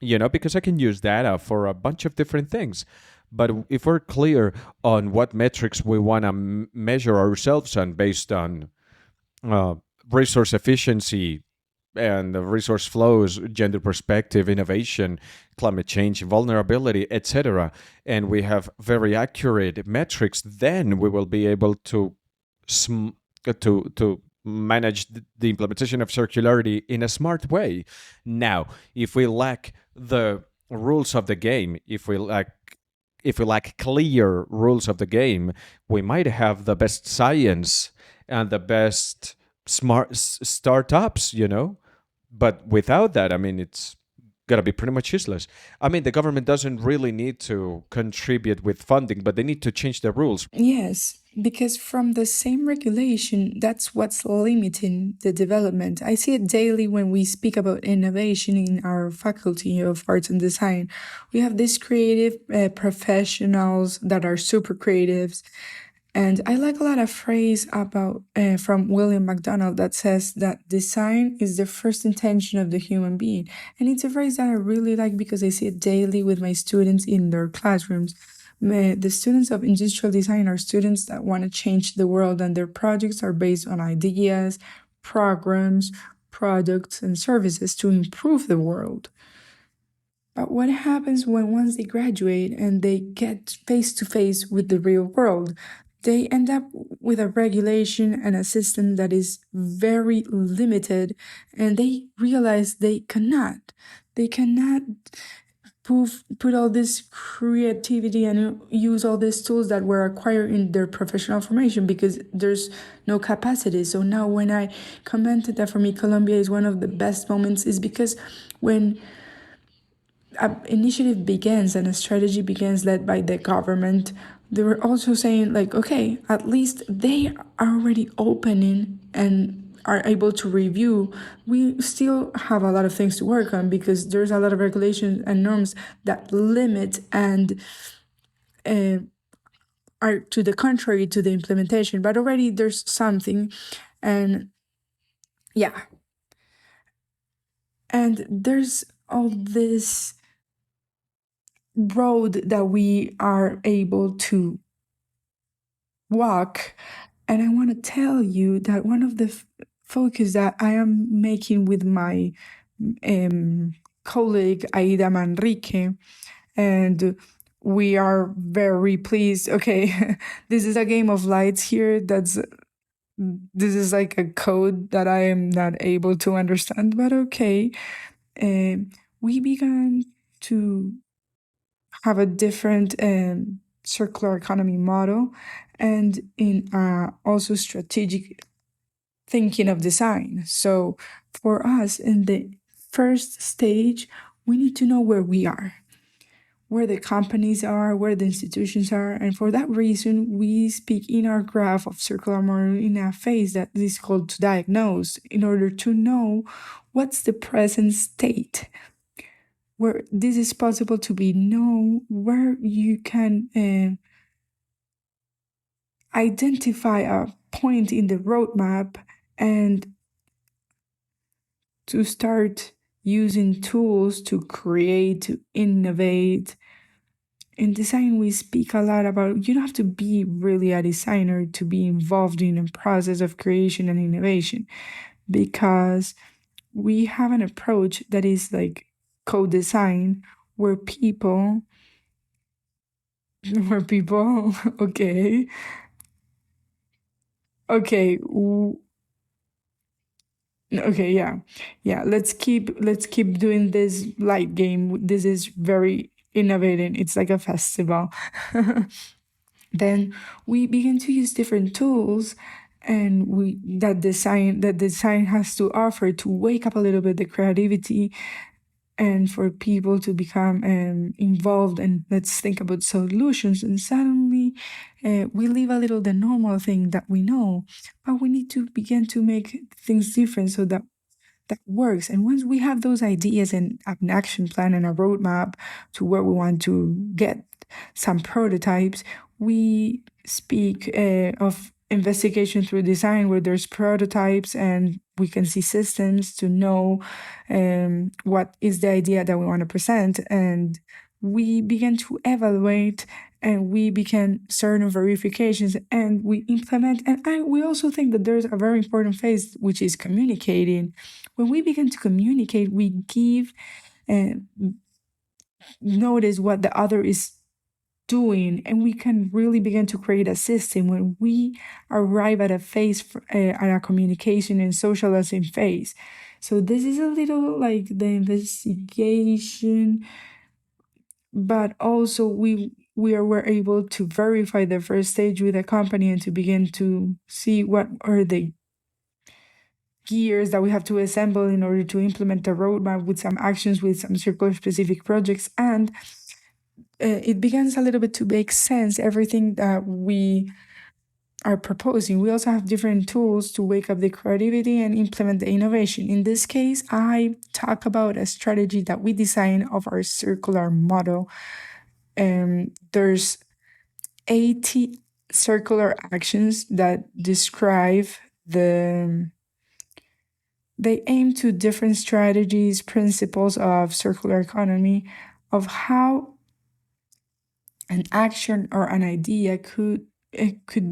because I can use data for a bunch of different things. But if we're clear on what metrics we want to measure ourselves on based on uh, resource efficiency and the resource flows, gender perspective, innovation, climate change, vulnerability, etc., and we have very accurate metrics, then we will be able to to manage the implementation of circularity in a smart way. Now, if we lack the rules of the game, if we lack clear rules of the game, we might have the best science and the best smart startups, but without that, I mean, it's gonna be pretty much useless. I mean, the government doesn't really need to contribute with funding, but they need to change the rules. Yes, because from the same regulation, that's what's limiting the development. I see it daily when we speak about innovation in our faculty of arts and design. We have these creative professionals that are super creatives. And I like a lot of phrase about from William McDonald that says that design is the first intention of the human being. And it's a phrase that I really like because I see it daily with my students in their classrooms. The students of industrial design are students that want to change the world, and their projects are based on ideas, programs, products, and services to improve the world. But what happens when once they graduate and they get face to face with the real world? They end up with a regulation and a system that is very limited, and they realize they cannot put all this creativity and use all these tools that were acquired in their professional formation because there's no capacity. So now when I commented that for me Colombia is one of the best moments is because when an initiative begins and a strategy begins led by the government, they were also saying like, okay, at least they are already opening and are able to review. We still have a lot of things to work on because there's a lot of regulations and norms that limit and are to the contrary to the implementation, but already there's something. And yeah, and there's all this road that we are able to walk. And I want to tell you that one of the focus that I am making with my colleague Aida Manrique, and we are very pleased. Okay, this is a game of lights here. This is like a code that I am not able to understand, but okay. We began to have a different circular economy model and in also strategic thinking of design. So for us in the first stage, we need to know where we are, where the companies are, where the institutions are. And for that reason, we speak in our graph of circular model in a phase that is called to diagnose in order to know what's the present state where this is possible to be known, where you can identify a point in the roadmap and to start using tools to create, to innovate. In design, we speak a lot about you don't have to be really a designer to be involved in a process of creation and innovation because we have an approach that is like co-design where people okay, okay, okay, yeah. Let's keep doing this light game. This is very innovating. It's like a festival. Then we begin to use different tools and we that design has to offer to wake up a little bit the creativity and for people to become involved and let's think about solutions. And suddenly we leave a little the normal thing that we know, but we need to begin to make things different so that works. And once we have those ideas and an action plan and a roadmap to where we want to get some prototypes, we speak of investigation through design where there's prototypes and we can see systems to know what is the idea that we want to present. And we begin to evaluate and we begin certain verifications and we implement. And we also think that there's a very important phase, which is communicating. When we begin to communicate, we give and notice what the other is doing, and we can really begin to create a system when we arrive at a phase, at a communication and socializing phase. So this is a little like the investigation, but also were able to verify the first stage with a company and to begin to see what are the gears that we have to assemble in order to implement the roadmap with some actions, with some circular specific projects. And it begins a little bit to make sense, everything that we are proposing. We also have different tools to wake up the creativity and implement the innovation. In this case, I talk about a strategy that we design of our circular model. There's 80 circular actions that describe they aim to different strategies, principles of circular economy, of how an action or an idea could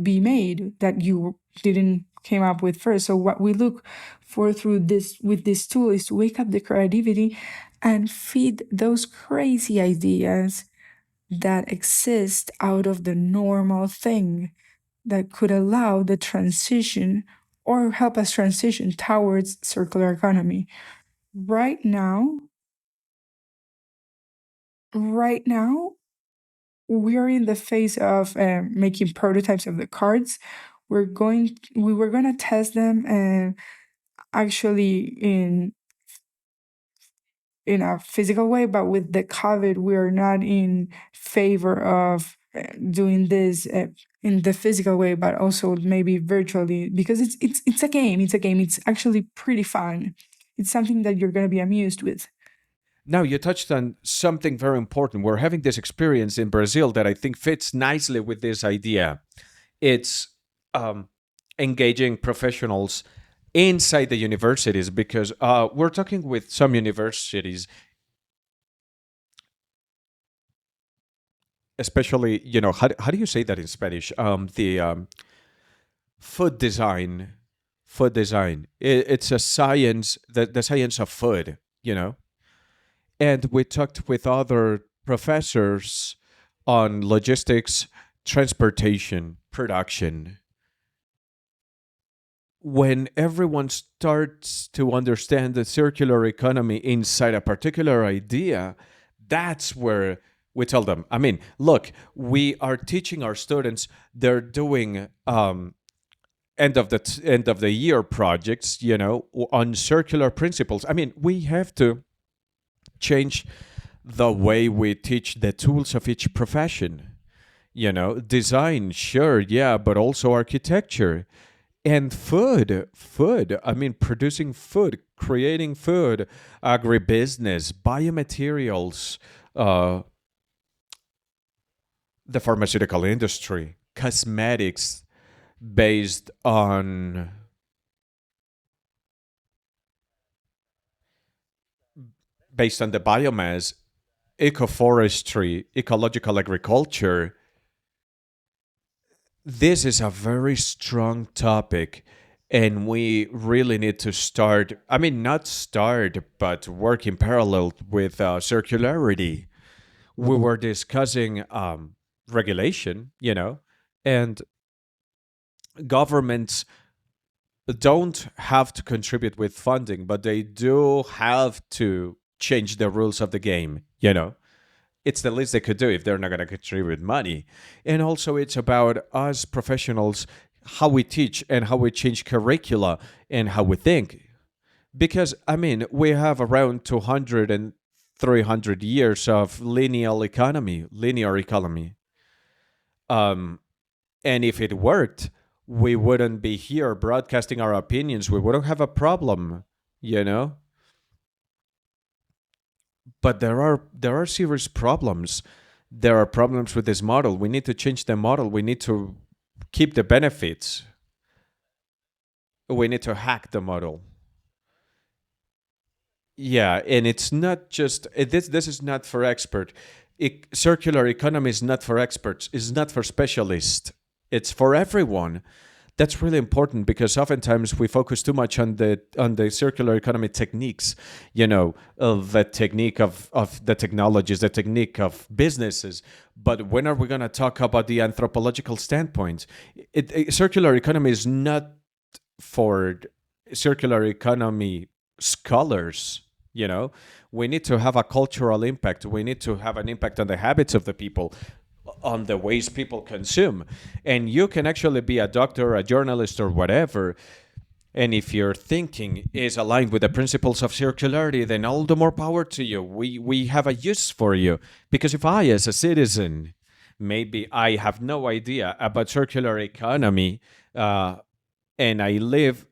be made that you didn't came up with first. So what we look for through this with this tool is to wake up the creativity and feed those crazy ideas that exist out of the normal thing that could allow the transition or help us transition towards circular economy. Right now, right now, we're in the phase of making prototypes of the cards. We were going to test them actually in a physical way, but with the COVID, we are not in favor of doing this in the physical way, but also maybe virtually because it's a game. It's a game. It's actually pretty fun. It's something that you're going to be amused with. Now, you touched on something very important. We're having this experience in Brazil that I think fits nicely with this idea. It's um, engaging professionals inside the universities because we're talking with some universities, especially, how do you say that in Spanish? The food design. Food design. It's a science, the science of food, And we talked with other professors on logistics, transportation, production. When everyone starts to understand the circular economy inside a particular idea, that's where we tell them, I mean, look, we are teaching our students, they're doing end of the year projects, on circular principles. I mean, we have to change the way we teach the tools of each profession. Design, sure, yeah, but also architecture and food. I mean, producing food, creating food, agribusiness, biomaterials, uh, the pharmaceutical industry, cosmetics based on the biomass, ecoforestry, ecological agriculture. This is a very strong topic, and we really need to start. I mean, not start, but work in parallel with circularity. We were discussing regulation, and governments don't have to contribute with funding, but they do have to change the rules of the game. It's the least they could do if they're not going to contribute money. And also, it's about us professionals, how we teach and how we change curricula and how we think. Because, I mean, we have around 200 and 300 years of linear economy. Um, and if it worked, we wouldn't be here broadcasting our opinions. We wouldn't have a problem, you know? But there are serious problems. There are problems with this model. We need to change the model. We need to keep the benefits. We need to hack the model. Yeah, and it's not just this is not for expert. Circular economy is not for experts. It's not for specialists. It's for everyone. That's really important because oftentimes we focus too much on the circular economy techniques, the technique of the technologies, the technique of businesses. But when are we going to talk about the anthropological standpoint? Circular economy is not for circular economy scholars. We need to have a cultural impact. We need to have an impact on the habits of the people, on the ways people consume. And you can actually be a doctor, a journalist, or whatever. And if your thinking is aligned with the principles of circularity, then all the more power to you. We have a use for you. Because if I, as a citizen, maybe I have no idea about circular economy, and I live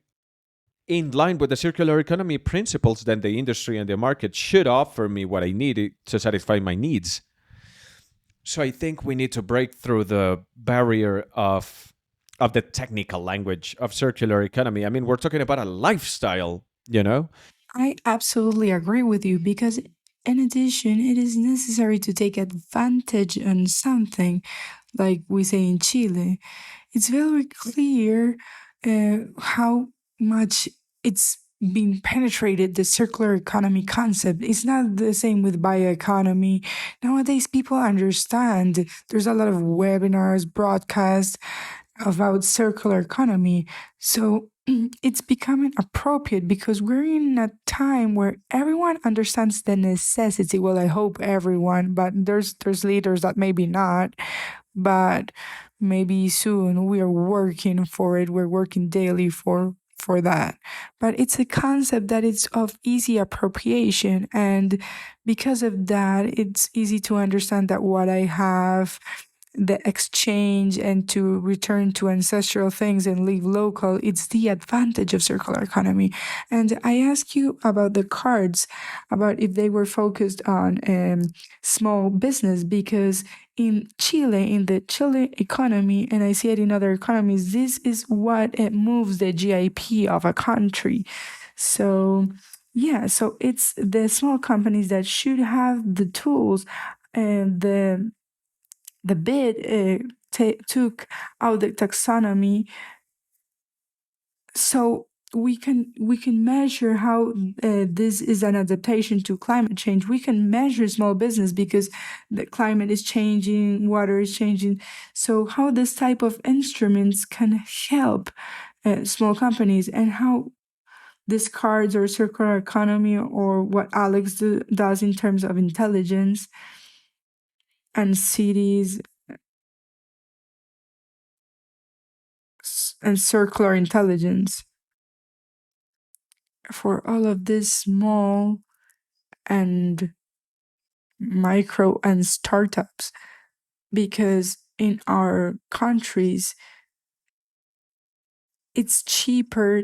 in line with the circular economy principles, then the industry and the market should offer me what I need to satisfy my needs. So I think we need to break through the barrier of the technical language of circular economy. I mean, we're talking about a lifestyle. I absolutely agree with you because in addition, it is necessary to take advantage on something, like we say in Chile. It's very clear how much it's been penetrated, the circular economy concept. It's not the same with bioeconomy. Nowadays, people understand. There's a lot of webinars, broadcasts about circular economy. So it's becoming appropriate because we're in a time where everyone understands the necessity. Well, I hope everyone, but there's leaders that maybe not, but maybe soon. We are working for it. We're working daily for that. But it's a concept that is of easy appropriation, and because of that, it's easy to understand that what I have, the exchange, and to return to ancestral things and live local, it's the advantage of circular economy. And I ask you about the cards, about if they were focused on small business, because in Chile, in the Chile economy, and I see it in other economies, this is what it moves the GIP of a country. So, yeah, so it's the small companies that should have the tools and the bid took out the taxonomy, so we can measure how this is an adaptation to climate change. We can measure small business because the climate is changing, water is changing. So how this type of instruments can help small companies, and how this cards or circular economy or what Alex does in terms of intelligence and cities and circular intelligence for all of these small and micro and startups, because in our countries it's cheaper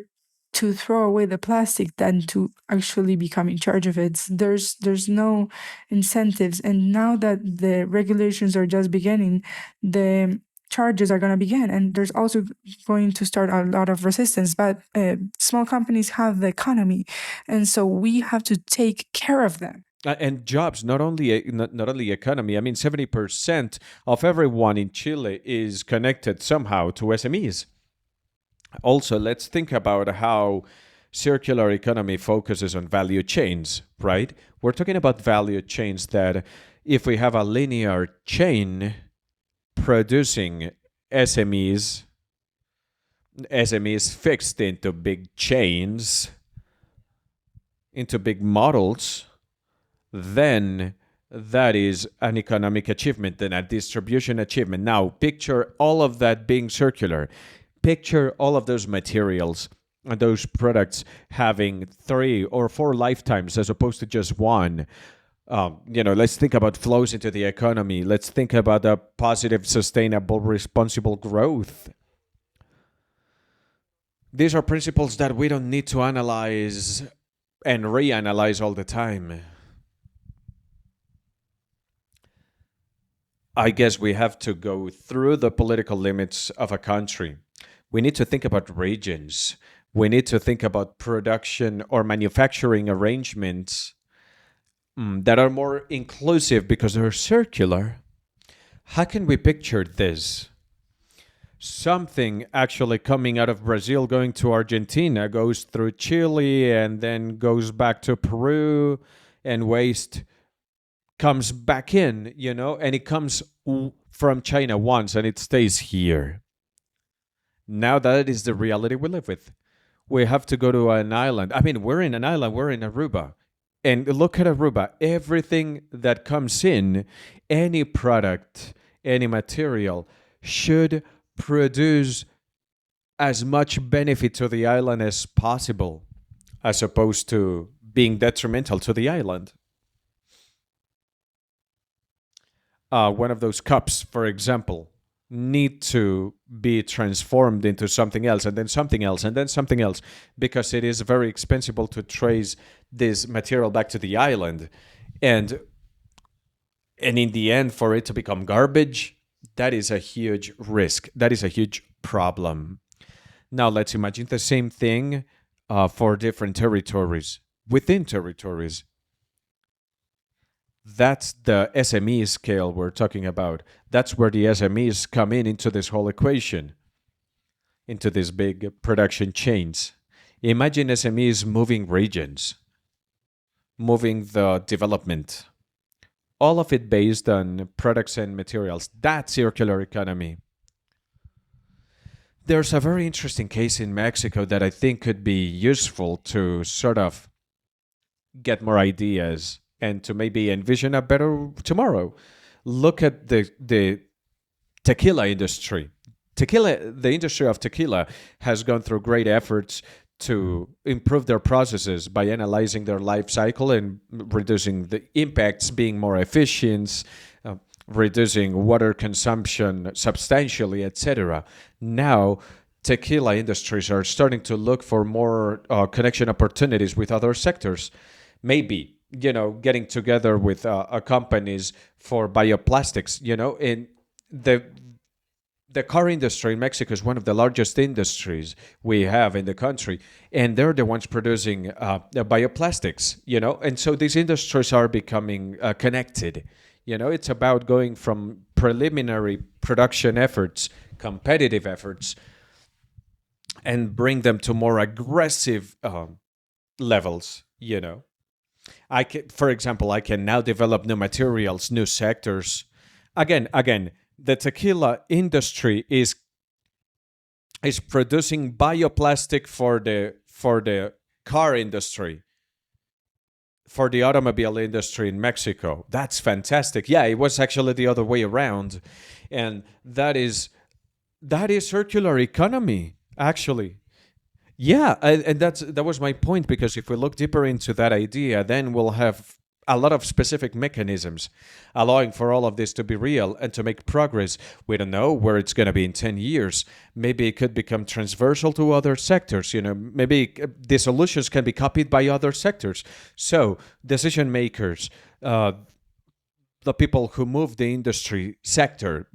to throw away the plastic than to actually become in charge of it. There's no incentives, and now that the regulations are just beginning, the charges are going to begin, and there's also going to start a lot of resistance. But small companies have the economy, and so we have to take care of them. And jobs, not only economy. I mean, 70% of everyone in Chile is connected somehow to SMEs. Also, let's think about how circular economy focuses on value chains, right? We're talking about value chains that if we have a linear chain producing SMEs, SMEs fixed into big chains, into big models, then that is an economic achievement and a distribution achievement. Now, picture all of that being circular. Picture all of those materials and those products having 3 or 4 lifetimes as opposed to just one. Let's think about flows into the economy. Let's think about the positive, sustainable, responsible growth. These are principles that we don't need to analyze and reanalyze all the time. I guess we have to go through the political limits of a country. We need to think about regions. We need to think about production or manufacturing arrangements that are more inclusive because they're circular. How can we picture this? Something actually coming out of Brazil, going to Argentina, goes through Chile, and then goes back to Peru, and waste comes back in, and it comes from China once and it stays here. Now that is the reality we live with. We have to go to an island. I mean, we're in an island, we're in Aruba. And look at Aruba. Everything that comes in, any product, any material, should produce as much benefit to the island as possible, as opposed to being detrimental to the island. One of those cups, for example, need to be transformed into something else, and then something else, and then something else, because it is very expensive to trace this material back to the island. And in the end, for it to become garbage, that is a huge risk. That is a huge problem. Now, let's imagine the same thing for different territories, within territories. That's the SME scale we're talking about. That's where the SMEs come in into this whole equation, into these big production chains. Imagine SMEs moving regions, moving the development, all of it based on products and materials. That's circular economy. There's a very interesting case in Mexico that I think could be useful to sort of get more ideas and to maybe envision a better tomorrow. Look at the tequila industry. The industry of tequila has gone through great efforts to improve their processes by analyzing their life cycle and reducing the impacts, being more efficient, reducing water consumption substantially, etc. Now, tequila industries are starting to look for more connection opportunities with other sectors. Maybe getting together with companies for bioplastics. And the the car industry in Mexico is one of the largest industries we have in the country, and they're the ones producing bioplastics. And so these industries are becoming connected. It's about going from preliminary production efforts, competitive efforts, and bring them to more aggressive levels. For example, I can now develop new materials, new sectors. Again, the tequila industry is producing bioplastic for the car industry, for the automobile industry in Mexico. That's fantastic. Yeah, it was actually the other way around, and that is circular economy actually. Yeah, and that was my point, because if we look deeper into that idea, then we'll have a lot of specific mechanisms allowing for all of this to be real and to make progress. We don't know where it's going to be in 10 years. Maybe it could become transversal to other sectors. Maybe the solutions can be copied by other sectors. So, decision makers, the people who move the industry sector,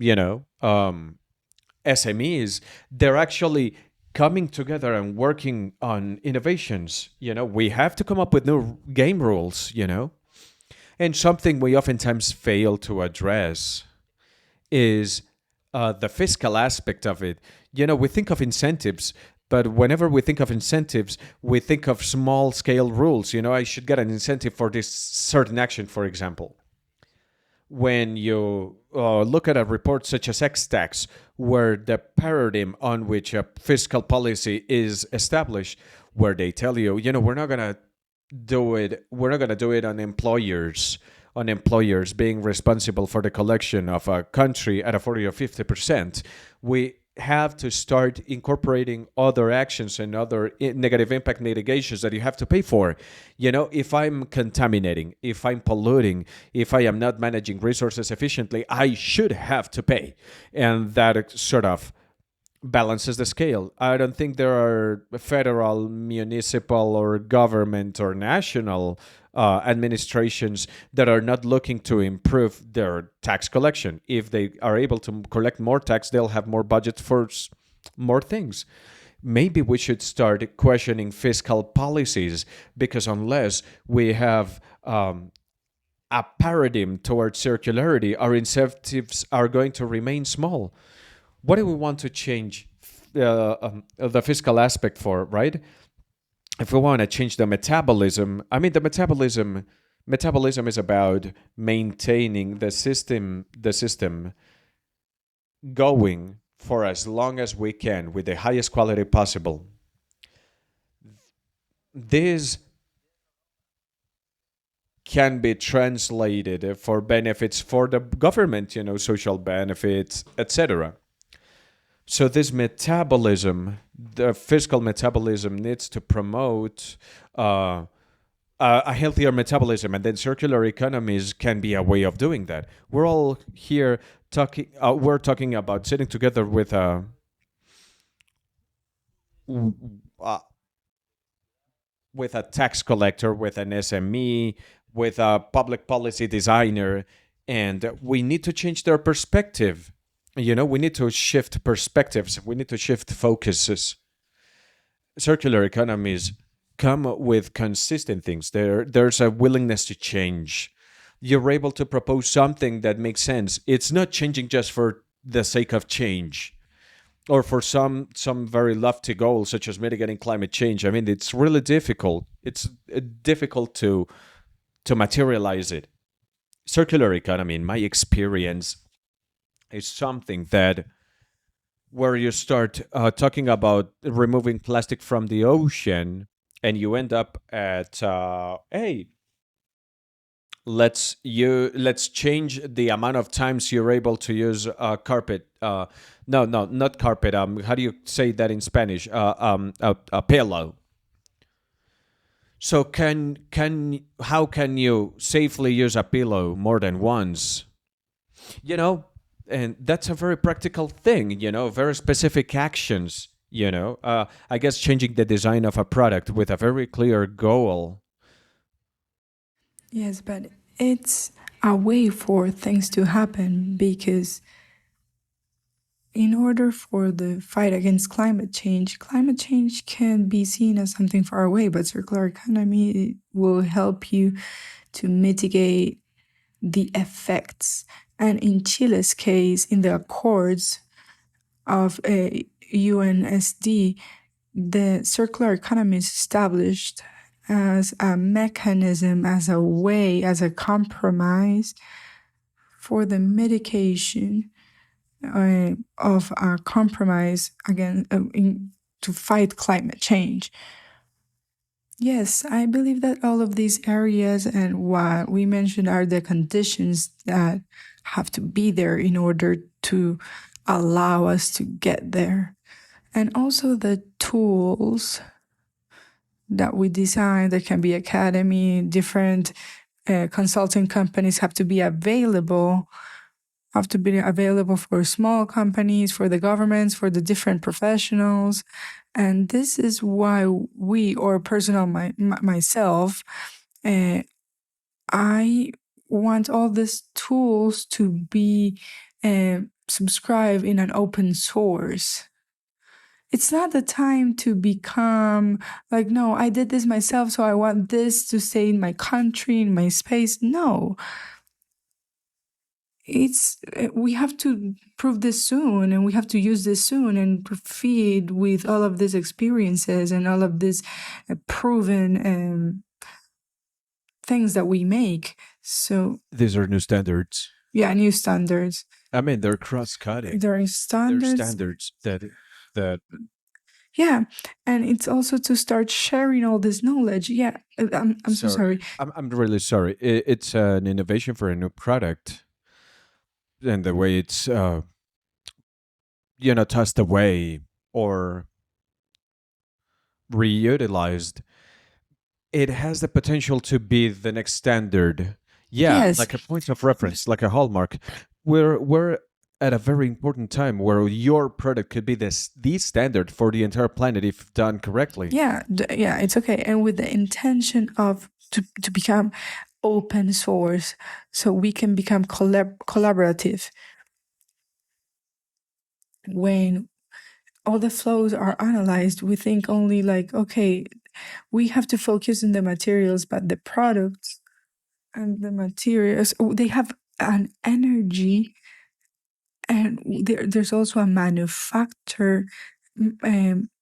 SMEs, they're actually coming together and working on innovations. We have to come up with new game rules. And something we oftentimes fail to address is the fiscal aspect of it. We think of incentives, but whenever we think of incentives, we think of small scale rules. I should get an incentive for this certain action, for example. When you look at a report such as X-Tax, where the paradigm on which a fiscal policy is established, where they tell you, we're not going to do it. We're not going to do it on employers being responsible for the collection of a country at a 40 or 50%. We have to start incorporating other actions and other negative impact mitigations that you have to pay for. If I'm contaminating, if I'm polluting, if I am not managing resources efficiently, I should have to pay. And that sort of balances the scale. I don't think there are federal, municipal, or government or national administrations that are not looking to improve their tax collection. If they are able to collect more tax, they'll have more budget for more things. Maybe we should start questioning fiscal policies, because unless we have a paradigm towards circularity, our incentives are going to remain small. What do we want to change the fiscal aspect for, right? If we want to change the metabolism, the metabolism is about maintaining the system going for as long as we can with the highest quality possible. This can be translated for benefits for the government, social benefits, etc. So this metabolism, the fiscal metabolism, needs to promote a healthier metabolism, and then circular economies can be a way of doing that. We're all here talking. We're talking about sitting together with uh, with a tax collector, with an SME, with a public policy designer, and we need to change their perspective. We need to shift perspectives. We need to shift focuses. Circular economies come with consistent things. There's a willingness to change. you're able to propose something that makes sense. It's not changing just for the sake of change or for some very lofty goals such as mitigating climate change. I mean, it's really difficult. It's difficult to materialize it. Circular economy, in my experience, is something that where you start talking about removing plastic from the ocean, and you end up at hey, let's change the amount of times you're able to use carpet. No, not carpet. How do you say that in Spanish? A pillow. So can how can you safely use a pillow more than once? You know, and that's a very practical thing. Very specific actions. I guess changing the design of a product with a very clear goal. Yes, but it's a way for things to happen because in order for the fight against climate change can be seen as something far away, but circular economy will help you to mitigate the effects. And in Chile's case, in the accords of a UNSD, the circular economy is established as a mechanism, as a way, as a compromise for the mitigation of a compromise again to fight climate change. Yes, I believe that all of these areas and what we mentioned are the conditions that have to be there in order to allow us to get there. And also the tools that we design, there can be academy, different consulting companies have to be available for small companies, for the governments, for the different professionals. And this is why we, or myself, I want all these tools to be subscribed in an open source. It's not the time to become like, no, I did this myself, so I want this to stay in my country, in my space. No, we have to prove this soon, and we have to use this soon and feed with all of these experiences and all of these proven things that we make. So These are new standards. yeah, new standards. I mean, they're cross-cutting. There are They're standards. standards that Yeah, and it's also to start sharing all this knowledge. Yeah, I'm so sorry. I'm really sorry. It's an innovation for a new product, and the way it's tossed away or reutilized, it has the potential to be the next standard. Yeah, Yes. like a point of reference, like a hallmark. We're at a very important time where your product could be the standard for the entire planet if done correctly. Yeah, yeah, it's okay. And with the intention of to become open source, so we can become collaborative. When all the flows are analyzed, we think only like, okay, we have to focus on the materials, but the products and the materials, they have an energy, and there's also a manufacturer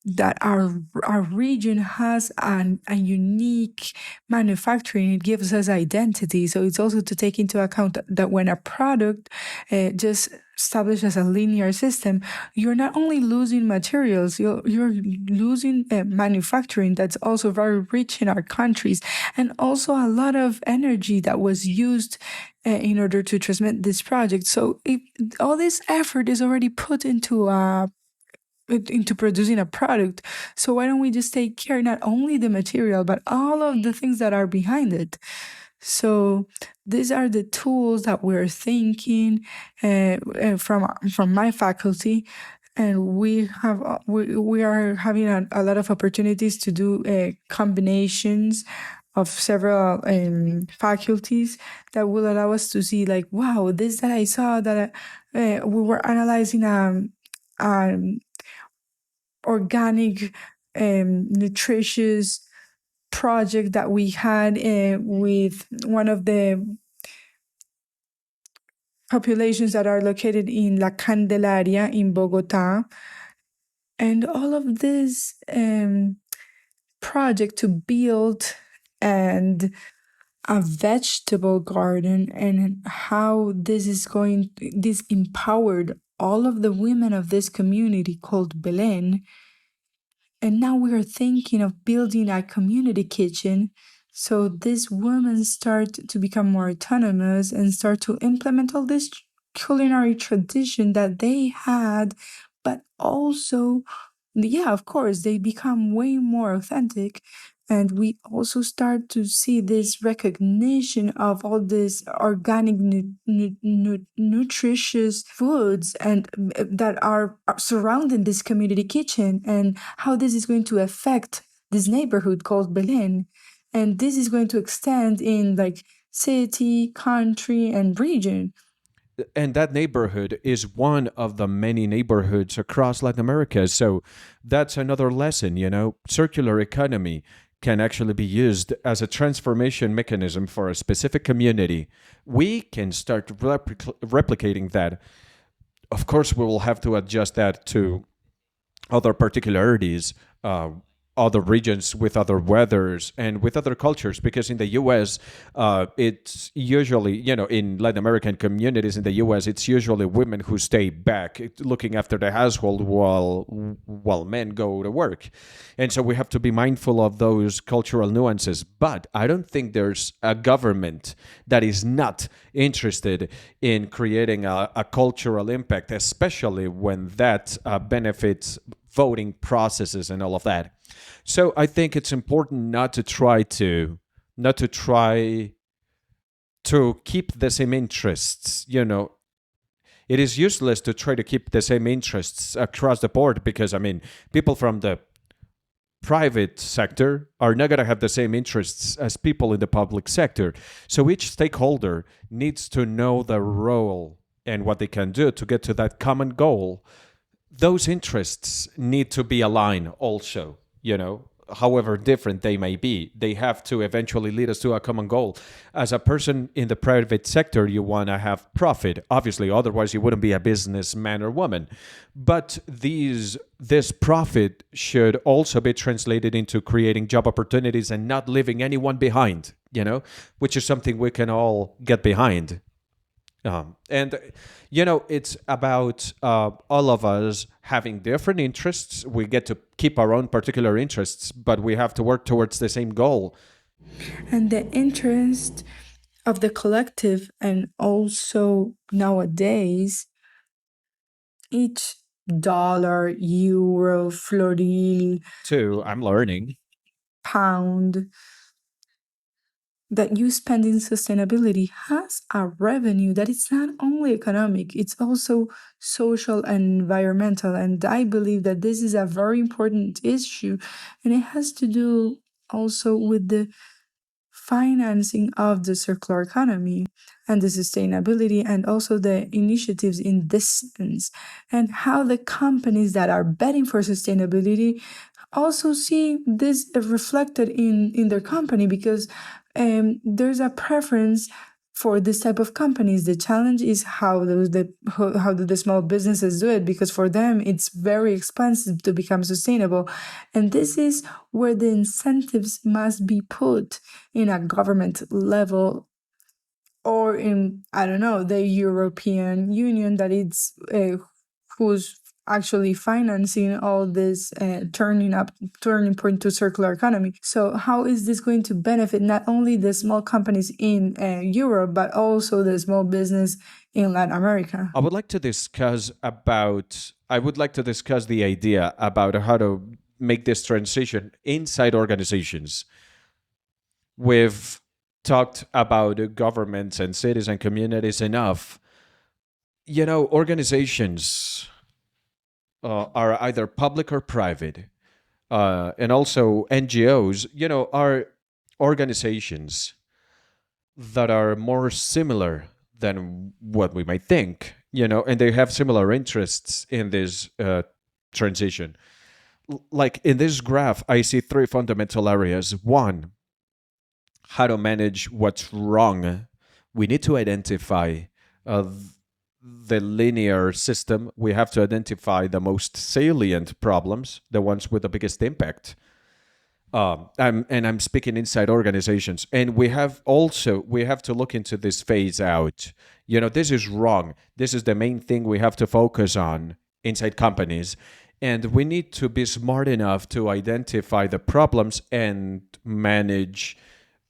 that our region has a unique manufacturing. It gives us identity. So it's also to take into account that when a product just established as a linear system, you're not only losing materials, you're losing manufacturing that's also very rich in our countries, and also a lot of energy that was used in order to transmit this project. So all this effort is already put into producing a product. So why don't we just take care not only the material but all of the things that are behind it? So these are the tools that we're thinking from my faculty, and we are having a lot of opportunities to do combinations of several faculties that will allow us to see like, wow, this that I saw that we were analyzing organic, nutritious project that we had with one of the populations that are located in La Candelaria in Bogota. And all of this project to build and a vegetable garden, and how this empowered all of the women of this community called Belen. And now we are thinking of building a community kitchen. So these women start to become more autonomous and start to implement all this culinary tradition that they had, but also, yeah, of course, they become way more authentic. And we also start to see this recognition of all these organic, nutritious foods and that are surrounding this community kitchen, and how this is going to affect this neighborhood called Belen. And this is going to extend in like city, country, and region. And that neighborhood is one of the many neighborhoods across Latin America. So that's another lesson, circular economy can actually be used as a transformation mechanism for a specific community. We can start replicating that. Of course, we will have to adjust that to other particularities, other regions with other weathers and with other cultures. Because in the U.S., it's usually, in Latin American communities in the U.S., it's usually women who stay back looking after the household while men go to work. And so we have to be mindful of those cultural nuances. But I don't think there's a government that is not interested in creating a cultural impact, especially when that benefits voting processes and all of that. So I think it's important not to try to keep the same interests. It is useless to try to keep the same interests across the board, because people from the private sector are not going to have the same interests as people in the public sector. So each stakeholder needs to know the role and what they can do to get to that common goal. Those interests need to be aligned also, however different they may be. They have to eventually lead us to a common goal. As a person in the private sector, you want to have profit, obviously, otherwise you wouldn't be a businessman or woman. But this profit should also be translated into creating job opportunities and not leaving anyone behind, which is something we can all get behind. And it's about all of us having different interests. We get to keep our own particular interests, but we have to work towards the same goal. And the interest of the collective, and also nowadays, each dollar, euro, floril, Too, I'm learning. pound that you spend in sustainability has a revenue that is not only economic, it's also social and environmental. And I believe that this is a very important issue, and it has to do also with the financing of the circular economy and the sustainability, and also the initiatives in this sense, and how the companies that are betting for sustainability also see this reflected in their company, because there's a preference for this type of companies. The challenge is how do the small businesses do it, because for them it's very expensive to become sustainable. And this is where the incentives must be put in a government level, or in, I don't know, the European Union, that it's who's actually financing all this turning point to circular economy. So how is this going to benefit not only the small companies in Europe, but also the small business in Latin America? I would like to discuss the idea about how to make this transition inside organizations. We've talked about governments and cities and communities enough. Organizations are either public or private, and also NGOs, are organizations that are more similar than what we might think, and they have similar interests in this transition. Like in this graph, I see three fundamental areas. One, how to manage what's wrong. We need to identify the linear system. We have to identify the most salient problems, the ones with the biggest impact. And I'm speaking inside organizations, and we have to look into this phase out. This is wrong. This is the main thing we have to focus on inside companies, and we need to be smart enough to identify the problems and manage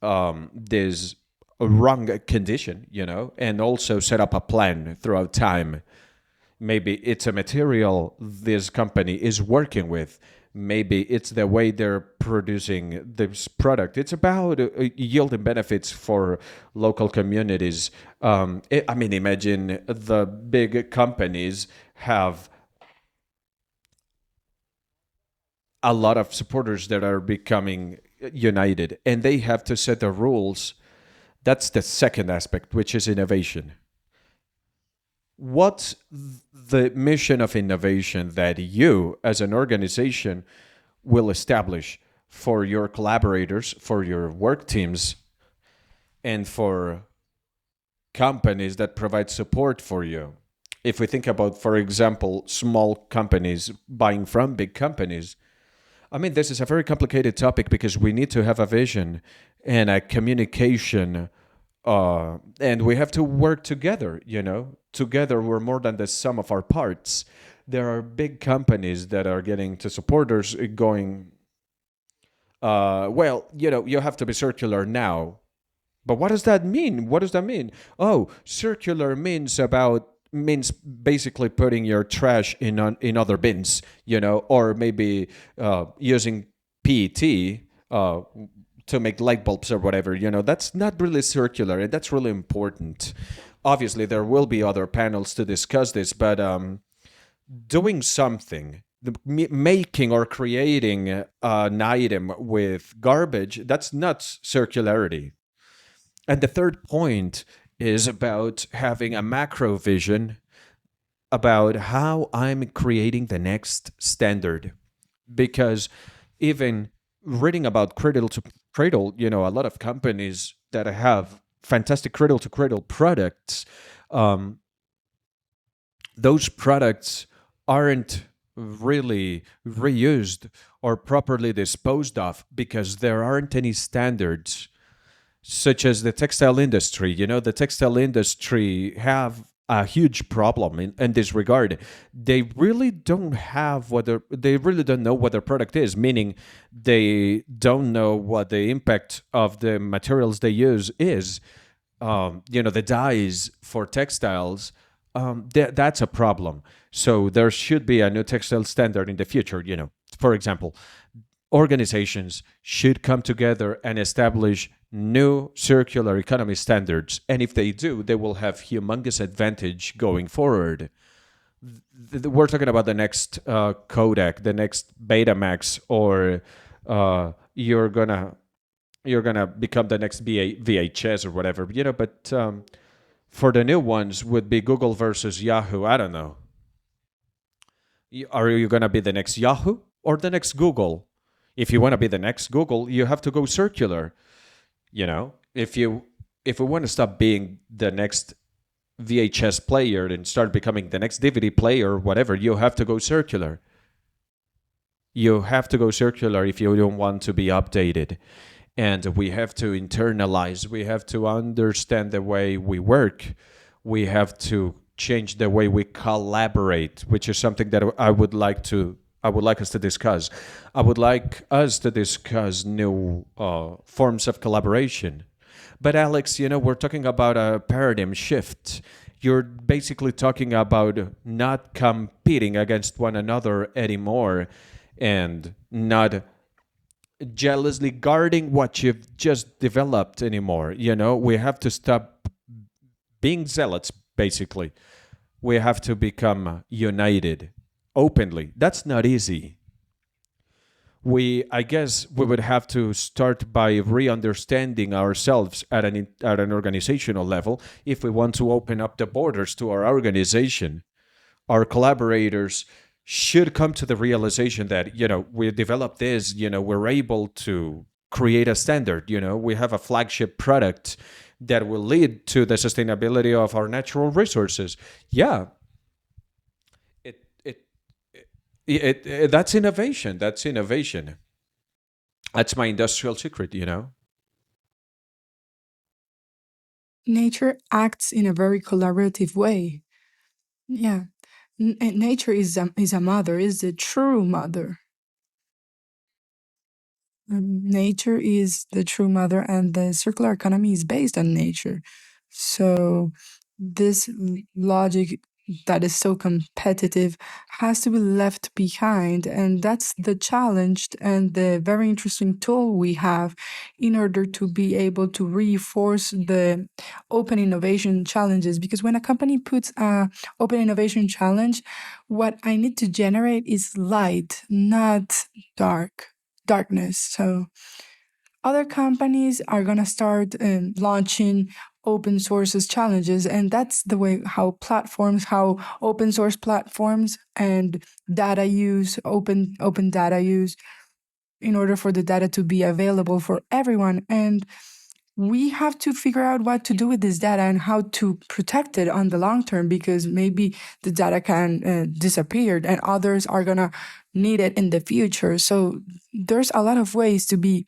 this wrong condition, and also set up a plan throughout time. Maybe it's a material this company is working with. Maybe it's the way they're producing this product. It's about yielding benefits for local communities. I mean, imagine the big companies have a lot of supporters that are becoming united, and they have to set the rules. That's the second aspect, which is innovation. What's the mission of innovation that you, as an organization, will establish for your collaborators, for your work teams, and for companies that provide support for you? If we think about, for example, small companies buying from big companies, I mean, this is a very complicated topic because we need to have a vision and a communication, and we have to work together. Together we're more than the sum of our parts. There are big companies that are getting to supporters going, well, you have to be circular now. But what does that mean? What does that mean? Oh, circular means basically putting your trash in other bins, or maybe using PET to make light bulbs or whatever. That's not really circular, and that's really important. Obviously, there will be other panels to discuss this, but doing something, making or creating an item with garbage, that's not circularity. And the third point is about having a macro vision about how I'm creating the next standard. Because even reading about cradle to cradle, a lot of companies that have fantastic cradle to cradle products, those products aren't really reused or properly disposed of because there aren't any standards, such as the textile industry. The textile industry have a huge problem in this regard. They really don't have they really don't know what their product is, meaning they don't know what the impact of the materials they use is. The dyes for textiles, that's a problem. So there should be a new textile standard in the future. For example, organizations should come together and establish new circular economy standards. And if they do, they will have humongous advantage going forward. We're talking about the next Kodak, the next Betamax, or you're gonna become the next VHS or whatever. But for the new ones would be Google versus Yahoo. I don't know. Are you gonna be the next Yahoo or the next Google? If you want to be the next Google, you have to go circular. If we want to stop being the next VHS player and start becoming the next DVD player or whatever, you have to go circular. You have to go circular if you don't want to be updated. And we have to internalize, we have to understand the way we work. We have to change the way we collaborate, which is something that I would like us to discuss. I would like us to discuss new forms of collaboration. But Alex, we're talking about a paradigm shift. You're basically talking about not competing against one another anymore and not jealously guarding what you've just developed anymore. We have to stop being zealots, basically. We have to become united openly. That's not easy. I guess we would have to start by re-understanding ourselves at an organizational level if we want to open up the borders to our organization. Our collaborators should come to the realization that we developed this. We're able to create a standard. We have a flagship product that will lead to the sustainability of our natural resources. Yeah, it it that's innovation. That's innovation. That's my industrial secret, you know. Nature acts in a very collaborative way. Yeah. Nature is a mother, is the true mother. Nature is the true mother, and the circular economy is based on nature. So, this logic that is so competitive has to be left behind. And that's the challenge and the very interesting tool we have in order to be able to reinforce the open innovation challenges. Because when a company puts a open innovation challenge, what I need to generate is light, not darkness. So other companies are going to start launching open sources challenges, and that's the way how open source platforms and data use, open data use, in order for the data to be available for everyone. And we have to figure out what to do with this data and how to protect it on the long term, because maybe the data can disappear and others are going to need it in the future. So there's a lot of ways to be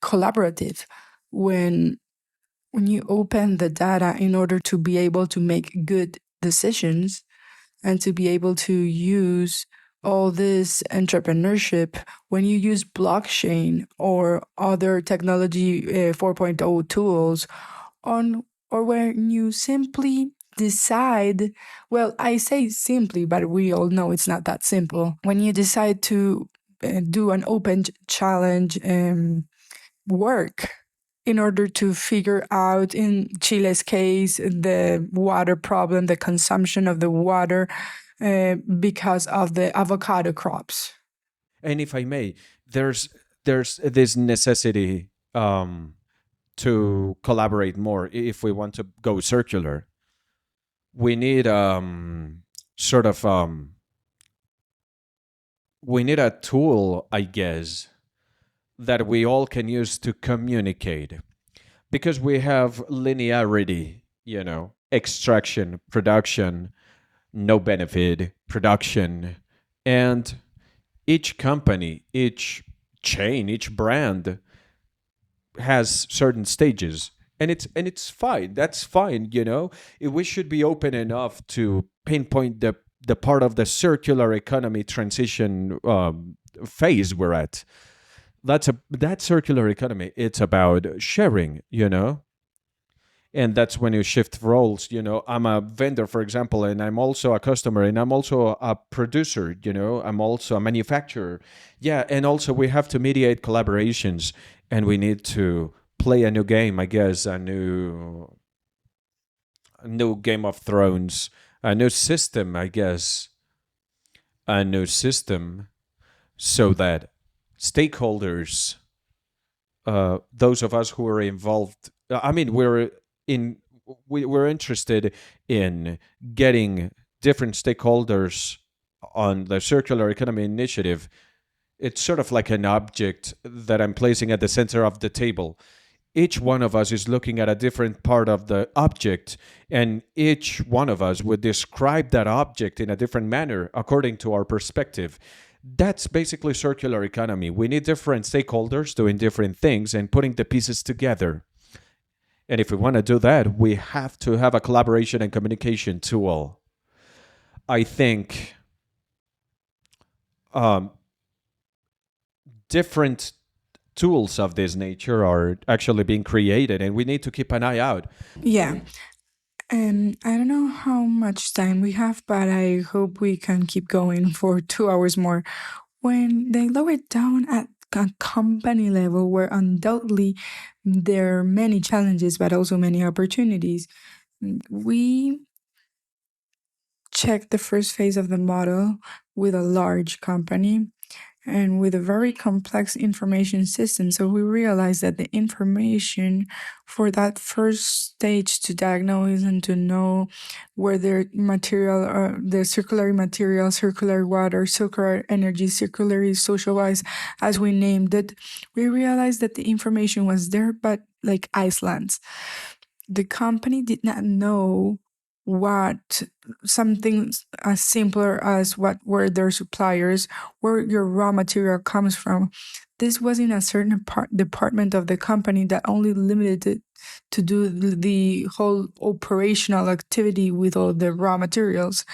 collaborative when you open the data in order to be able to make good decisions and to be able to use all this entrepreneurship. When you use blockchain or other technology 4.0 tools on, or when you simply decide, well, I say simply, but we all know it's not that simple. When you decide to do an open challenge work in order to figure out, in Chile's case, the water problem, the consumption of the water because of the avocado crops. And if I may, there's this necessity to collaborate more if we want to go circular. We need sort of we need a tool, I guess, that we all can use to communicate, because we have linearity, you know, extraction, production, no benefit, production, and each company, each chain, each brand has certain stages, and it's fine. That's fine, you know. We should be open enough to pinpoint the part of the circular economy transition phase we're at. That circular economy. It's about sharing, you know. And that's when you shift roles, you know. I'm a vendor, for example, and I'm also a customer, and I'm also a producer, you know. I'm also a manufacturer. Yeah, and also we have to mediate collaborations, and we need to play a new game, I guess, a new Game of Thrones, a new system, I guess, a new system, so that stakeholders, those of us who are involved, I mean, in we're interested in getting different stakeholders on the circular economy initiative. It's sort of like an object that I'm placing at the center of the table. Each one of us is looking at a different part of the object, and each one of us would describe that object in a different manner according to our perspective. That's basically circular economy. We need different stakeholders doing different things and putting the pieces together. And if we want to do that, we have to have a collaboration and communication tool. I think um, different tools of this nature are actually being created, and we need to keep an eye out. Yeah. And I don't know how much time we have, but I hope we can keep going for 2 hours more. When they lower it down at a company level, where undoubtedly there are many challenges, but also many opportunities, we checked the first phase of the model with a large company and with a very complex information system. So we realized that the information for that first stage to diagnose and to know where the material, the circular material, circular water, circular energy, circular social wise, as we named it, we realized that the information was there, but like islands. the company did not know what something as simpler as what were their suppliers, where your raw material comes from. This was in a certain department of the company that only limited it to do the whole operational activity with all the raw materials.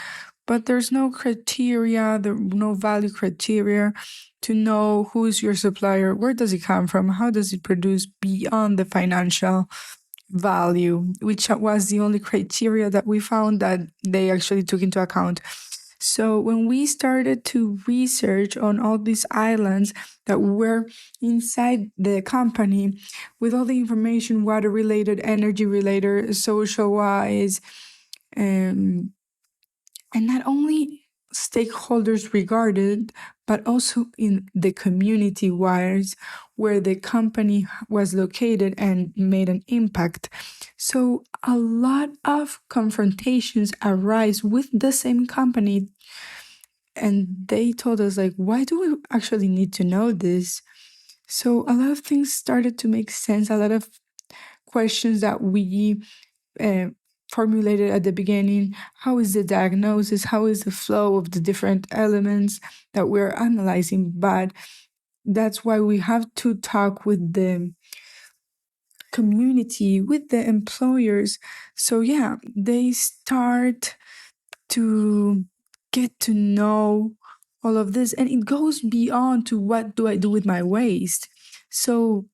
But there's no criteria, no value criteria to know who is your supplier, where does it come from, how does it produce beyond the financial value, which was the only criteria that we found that they actually took into account. So when we started to research on all these islands that were inside the company with all the information, water related, energy related, social wise, and not only stakeholders regarded, but also in the community wise where the company was located and made an impact. So a lot of confrontations arise with the same company. And they told us, like, why do we actually need to know this? So a lot of things started to make sense, a lot of questions that we formulated at the beginning. How is the diagnosis? How is the flow of the different elements that we're analyzing? But that's why we have to talk with the community, with the employers. So yeah, they start to get to know all of this, and it goes beyond to what do I do with my waste. So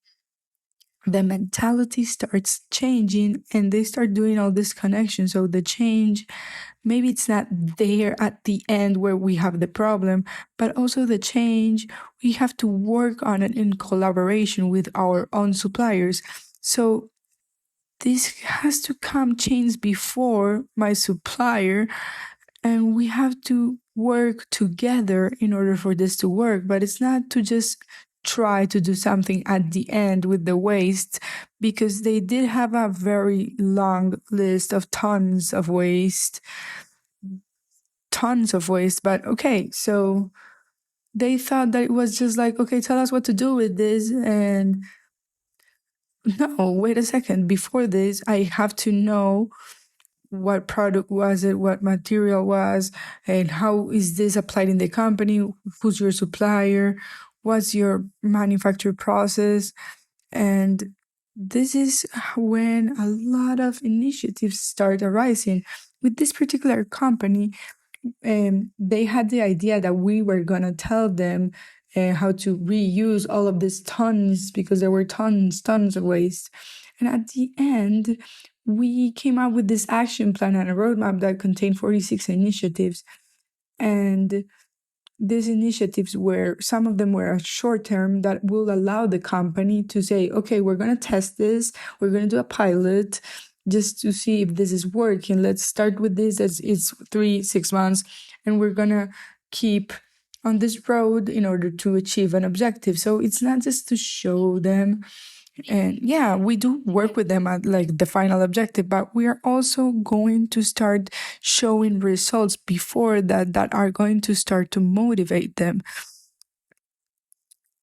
the mentality starts changing and they start doing all this connection. So the change, maybe it's not there at the end where we have the problem, but also the change, we have to work on it in collaboration with our own suppliers. So this has to come change before my supplier, and we have to work together in order for this to work. But it's not to just try to do something at the end with the waste, because they did have a very long list of tons of waste. But okay, so they thought that it was just like, okay, tell us what to do with this. And no, wait a second. Before this, I have to know what product was it, what material was, and how is this applied in the company, who's your supplier, what's your manufacture process. And this is when a lot of initiatives start arising. With this particular company, they had the idea that we were going to tell them how to reuse all of these tons, because there were tons of waste. And at the end, we came up with this action plan and a roadmap that contained 46 initiatives. And these initiatives were, some of them were short term that will allow the company to say, okay, we're going to test this, we're going to do a pilot just to see if this is working. Let's start with this as it's 3-6 months, and we're going to keep on this road in order to achieve an objective. So it's not just to show them. And yeah, we do work with them at like the final objective, but we are also going to start showing results before that are going to start to motivate them.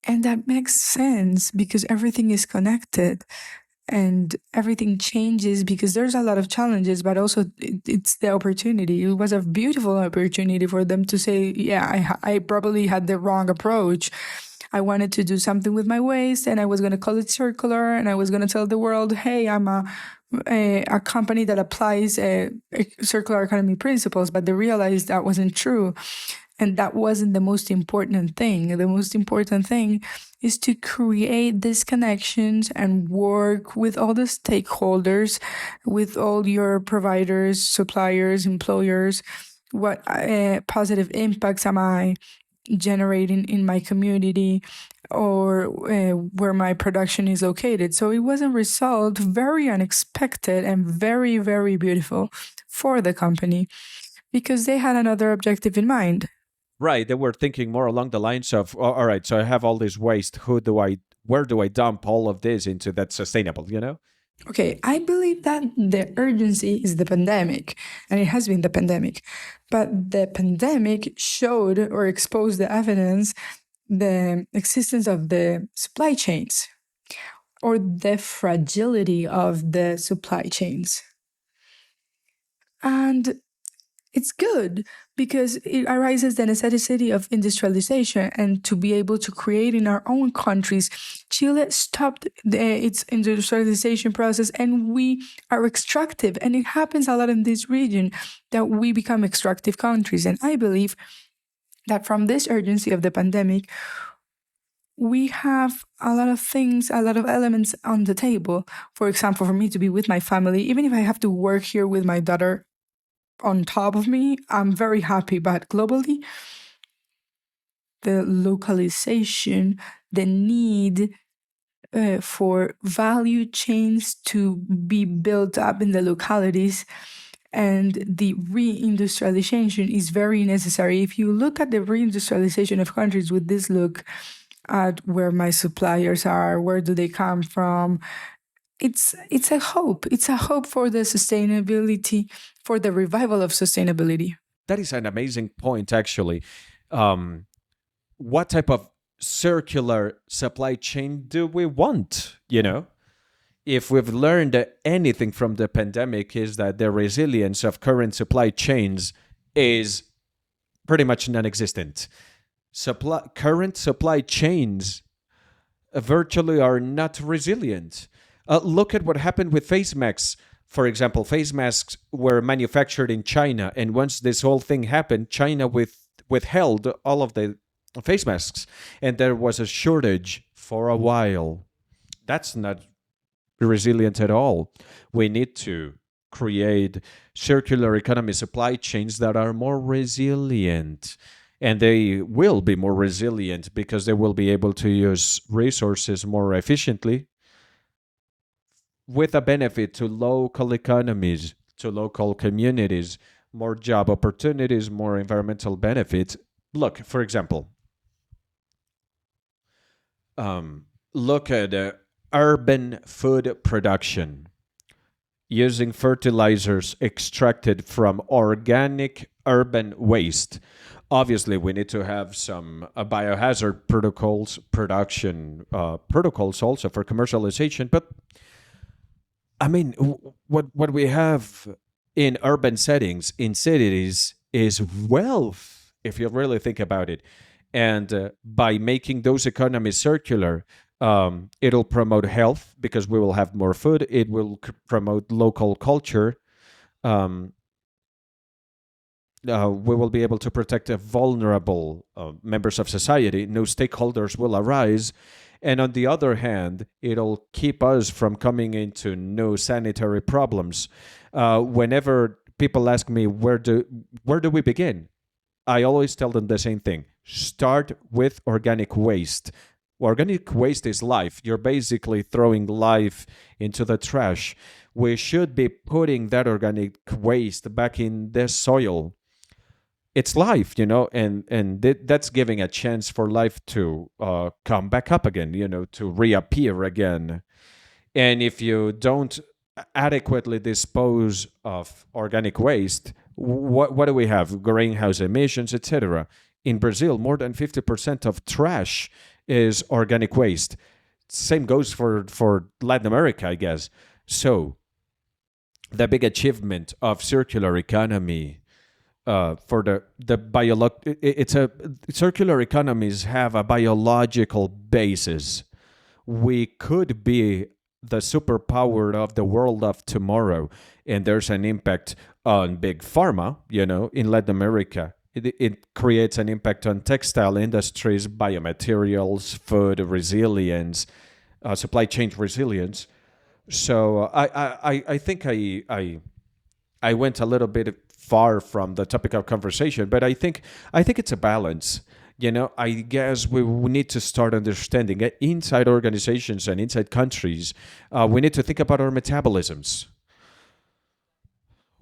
And that makes sense because everything is connected and everything changes because there's a lot of challenges, but also it's the opportunity. It was a beautiful opportunity for them to say, yeah, I probably had the wrong approach. I wanted to do something with my waste and I was going to call it circular, and I was going to tell the world, hey, I'm a company that applies circular economy principles, but they realized that wasn't true. And that wasn't the most important thing. The most important thing is to create these connections and work with all the stakeholders, with all your providers, suppliers, employers. What positive impacts am I generating in my community or where my production is located? So it was a result very unexpected and very, very beautiful for the company because they had another objective in mind. Right, they were thinking more along the lines of, all right, so I have all this waste. Where do I dump all of this into that's sustainable? You know? Okay, I believe that the urgency is the pandemic, and it has been the pandemic. But the pandemic showed or exposed the evidence, the existence of the supply chains, or the fragility of the supply chains. And it's good because it arises the necessity of industrialization and to be able to create in our own countries. Chile stopped its industrialization process and we are extractive. And it happens a lot in this region that we become extractive countries. And I believe that from this urgency of the pandemic, we have a lot of things, a lot of elements on the table. For example, for me to be with my family, even if I have to work here with my daughter on top of me, I'm very happy. But globally, the localization, the need for value chains to be built up in the localities and the reindustrialization is very necessary. If you look at the reindustrialization of countries with this look at where my suppliers are, where do they come from, it's a hope. It's a hope for the sustainability, for the revival of sustainability. That is an amazing point, actually. What type of circular supply chain do we want? If we've learned anything from the pandemic, is that the resilience of current supply chains is pretty much non-existent. Current supply chains virtually are not resilient. Look at what happened with face masks. For example, face masks were manufactured in China, and once this whole thing happened, China withheld all of the face masks, and there was a shortage for a while. That's not resilient at all. We need to create circular economy supply chains that are more resilient. And they will be more resilient because they will be able to use resources more efficiently with a benefit to local economies, to local communities, more job opportunities, more environmental benefits. Look, for example, look at urban food production using fertilizers extracted from organic urban waste. Obviously, we need to have some biohazard protocols also for commercialization. But I mean, what we have in urban settings, in cities, is wealth, if you really think about it. And by making those economies circular, it'll promote health because we will have more food. It will promote local culture. We will be able to protect vulnerable members of society. New stakeholders will arise. And on the other hand, it'll keep us from coming into new sanitary problems. Whenever people ask me, where do we begin? I always tell them the same thing. Start with organic waste. Organic waste is life. You're basically throwing life into the trash. We should be putting that organic waste back in the soil. It's life, and that's giving a chance for life to come back up again, to reappear again. And if you don't adequately dispose of organic waste, what do we have? Greenhouse emissions, etc. In Brazil, more than 50% of trash is organic waste. Same goes for Latin America, I guess. So the big achievement of circular economy for circular economies have a biological basis. We could be the superpower of the world of tomorrow, and there's an impact on big pharma, in Latin America. It creates an impact on textile industries, biomaterials, food resilience, supply chain resilience. So I think I went a little bit far from the topic of conversation, but I think it's a balance. I guess we need to start understanding it inside organizations and inside countries. We need to think about our metabolisms.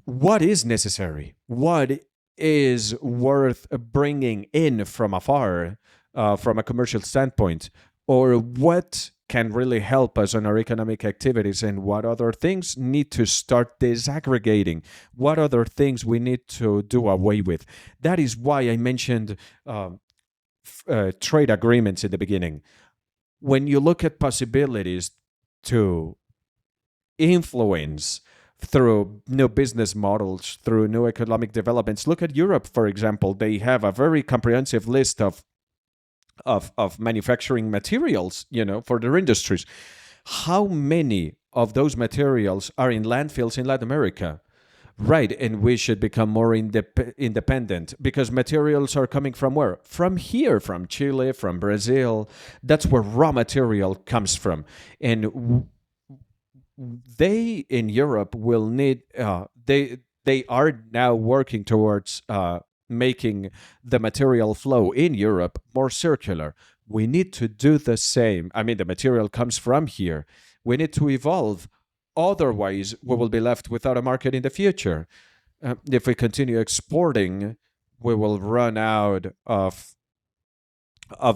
What is necessary? What is worth bringing in from afar, from a commercial standpoint? Or what can really help us on our economic activities, and what other things need to start disaggregating? What other things we need to do away with? That is why I mentioned trade agreements in the beginning. When you look at possibilities to influence through new business models, through new economic developments. Look at Europe, for example. They have a very comprehensive list of manufacturing materials, for their industries. How many of those materials are in landfills in Latin America? Right, and we should become more independent because materials are coming from where? From here, from Chile, from Brazil. That's where raw material comes from. And they in Europe will need they are now working towards making the material flow in Europe more circular. We need to do the same. I mean, the material comes from here. We need to evolve. Otherwise, we will be left without a market in the future. If we continue exporting, we will run out of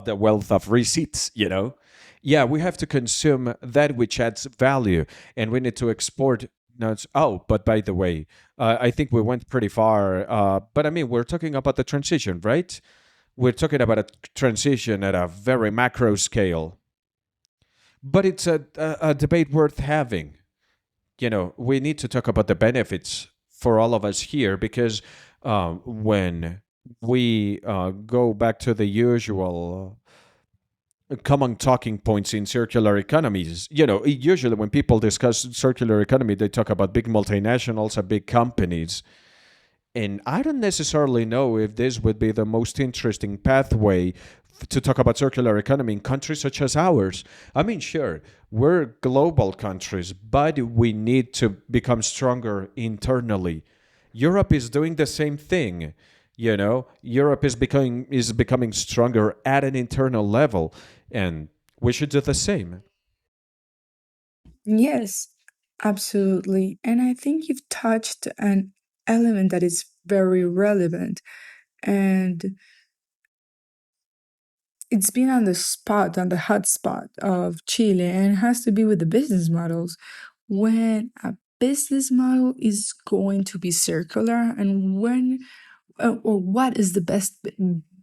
the wealth of receipts, Yeah, we have to consume that which adds value, and we need to export. No, oh, but by the way, I think we went pretty far. But I mean, we're talking about the transition, right? We're talking about a transition at a very macro scale. But it's a debate worth having. We need to talk about the benefits for all of us here because when we go back to the usual common talking points in circular economies, usually when people discuss circular economy, they talk about big multinationals and big companies. And I don't necessarily know if this would be the most interesting pathway to talk about circular economy in countries such as ours. I mean, sure, we're global countries, but we need to become stronger internally. Europe is doing the same thing. Europe is becoming stronger at an internal level, and we should do the same. Yes, absolutely. And I think you've touched an element that is very relevant. And it's been on the spot, on the hot spot of Chile, and it has to be with the business models. When a business model is going to be circular, and or what is the best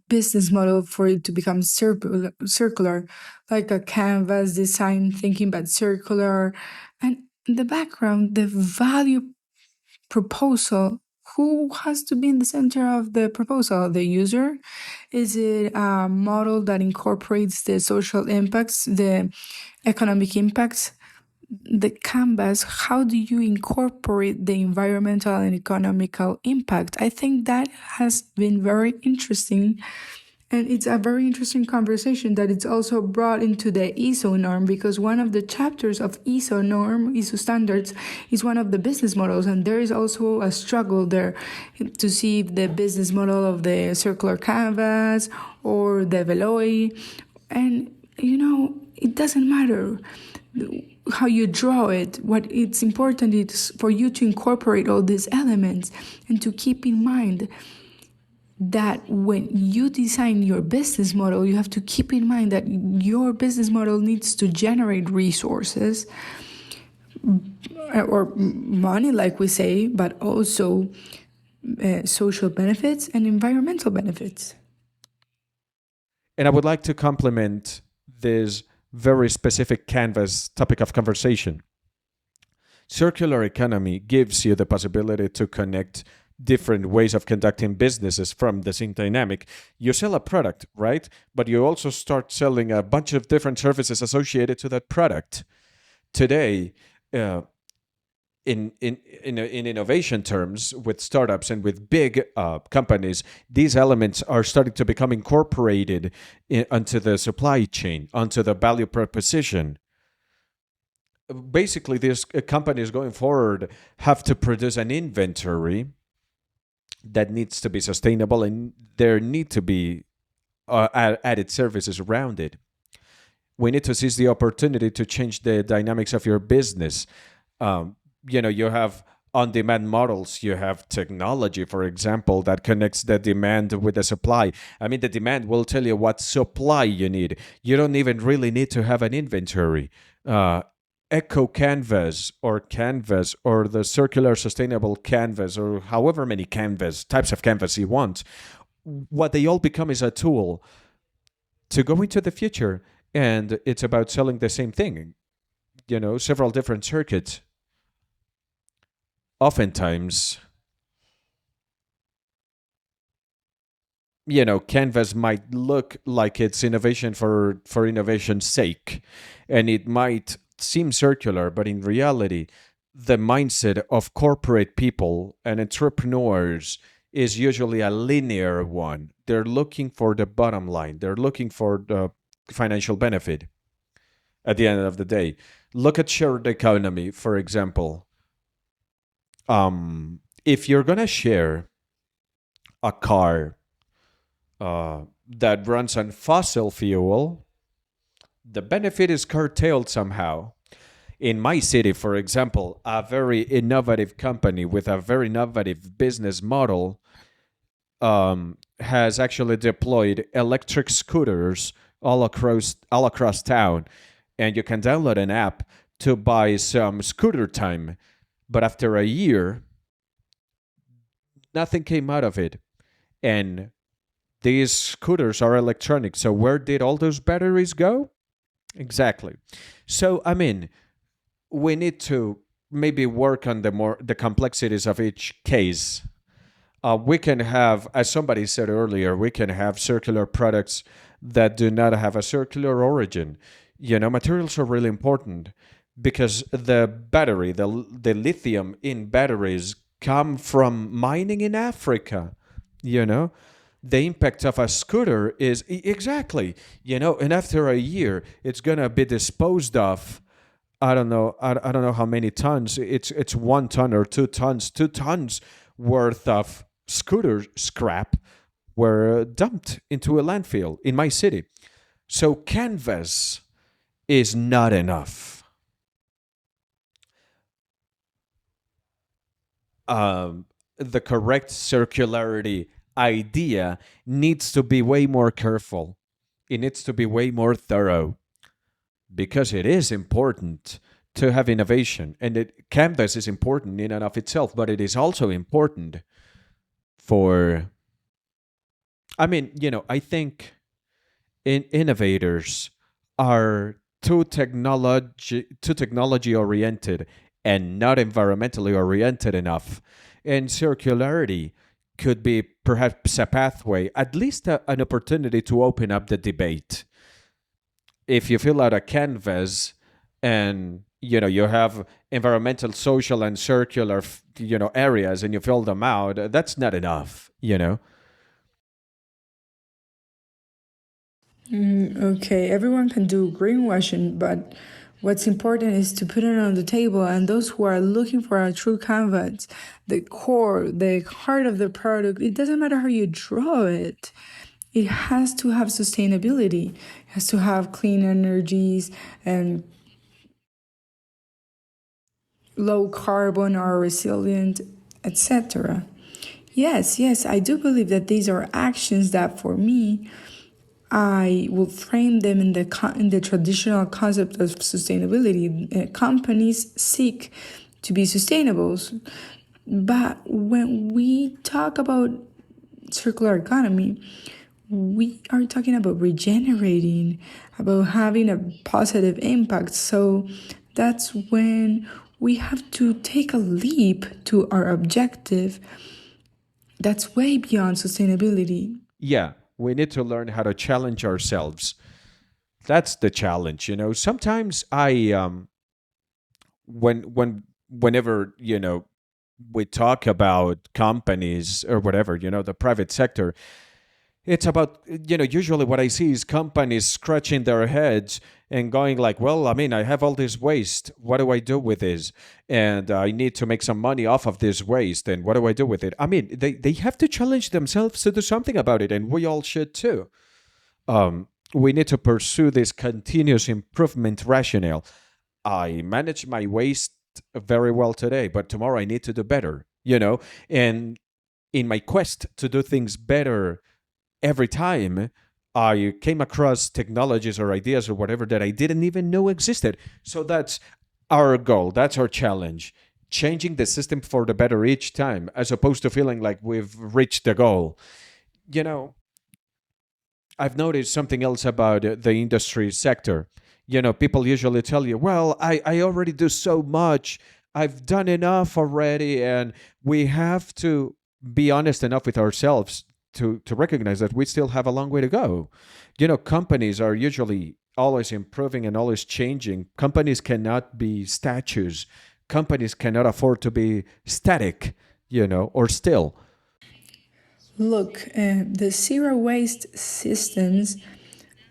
business model for it to become circular, like a canvas design thinking but circular, and in the background, the value proposal. Who has to be in the center of the proposal? The user? Is it a model that incorporates the social impacts, the economic impacts? The canvas, how do you incorporate the environmental and economical impact? I think that has been very interesting, and it's a very interesting conversation that it's also brought into the ISO norm, because one of the chapters of ISO norm, ISO standards, is one of the business models, and there is also a struggle there to see if the business model of the circular canvas or the Veloy, and it doesn't matter how you draw it. What it's important is for you to incorporate all these elements and to keep in mind that when you design your business model, you have to keep in mind that your business model needs to generate resources or money, like we say, but also social benefits and environmental benefits. And I would like to complement this very specific canvas topic of conversation. Circular economy gives you the possibility to connect different ways of conducting businesses from the same dynamic. You sell a product, right? But you also start selling a bunch of different services associated to that product. Today, in innovation terms, with startups and with big companies, these elements are starting to become incorporated onto the supply chain, onto the value proposition. Basically, these companies going forward have to produce an inventory that needs to be sustainable, and there need to be added services around it. We need to seize the opportunity to change the dynamics of your business. You have on-demand models. You have technology, for example, that connects the demand with the supply. I mean, the demand will tell you what supply you need. You don't even really need to have an inventory. Eco canvas or the circular sustainable canvas, or however many types of canvas you want, what they all become is a tool to go into the future. And it's about selling the same thing. several different circuits. Oftentimes, canvas might look like it's innovation for innovation's sake, and it might seem circular, but in reality the mindset of corporate people and entrepreneurs is usually a linear one. They're looking for the bottom line, they're looking for the financial benefit at the end of the day. Look at shared economy, for example. If you're going to share a car that runs on fossil fuel, the benefit is curtailed somehow. In my city, for example, a very innovative company with a very innovative business model has actually deployed electric scooters all across town, and you can download an app to buy some scooter time. But after a year, nothing came out of it, and these scooters are electronic. So where did all those batteries go? Exactly. So I mean, we need to maybe work on the complexities of each case. We can have, as somebody said earlier, we can have circular products that do not have a circular origin. Materials are really important because the battery, the lithium in batteries come from mining in Africa. You know, the impact of a scooter is exactly, and after a year, it's gonna be disposed of. I don't know. I don't know how many tons. It's 1 ton or 2 tons. 2 tons worth of scooter scrap were dumped into a landfill in my city. So canvas is not enough. The correct circularity idea needs to be way more careful. It needs to be way more thorough because it is important to have innovation. And canvas is important in and of itself, but it is also important for, I think innovators are too technology oriented and not environmentally oriented enough. And circularity could be perhaps a pathway, at least an opportunity to open up the debate. If you fill out a canvas and you have environmental, social, and circular areas, and you fill them out, that's not enough. Okay, everyone can do greenwashing, but what's important is to put it on the table. And those who are looking for a true canvas, the core, the heart of the product, it doesn't matter how you draw it. It has to have sustainability. It has to have clean energies and low carbon or resilient, etc. Yes, I do believe that these are actions that for me I will frame them in the traditional concept of sustainability. Companies seek to be sustainable, but when we talk about circular economy, we are talking about regenerating, about having a positive impact. So that's when we have to take a leap to our objective that's way beyond sustainability. Yeah, we need to learn how to challenge ourselves. That's the challenge. Sometimes I whenever we talk about companies or whatever, the private sector, it's about, usually what I see is companies scratching their heads and going like, well, I have all this waste. What do I do with this? And I need to make some money off of this waste. And what do I do with it? They have to challenge themselves to do something about it. And we all should too. We need to pursue this continuous improvement rationale. I manage my waste very well today, but tomorrow I need to do better. And in my quest to do things better every time, I came across technologies or ideas or whatever that I didn't even know existed. So that's our goal. That's our challenge. Changing the system for the better each time, as opposed to feeling like we've reached the goal. You know, I've noticed something else about the industry sector. People usually tell you, well, I already do so much. I've done enough already. And we have to be honest enough with ourselves to recognize that we still have a long way to go. Companies are usually always improving and always changing. Companies cannot be statues. Companies cannot afford to be static, or still. Look, the zero waste systems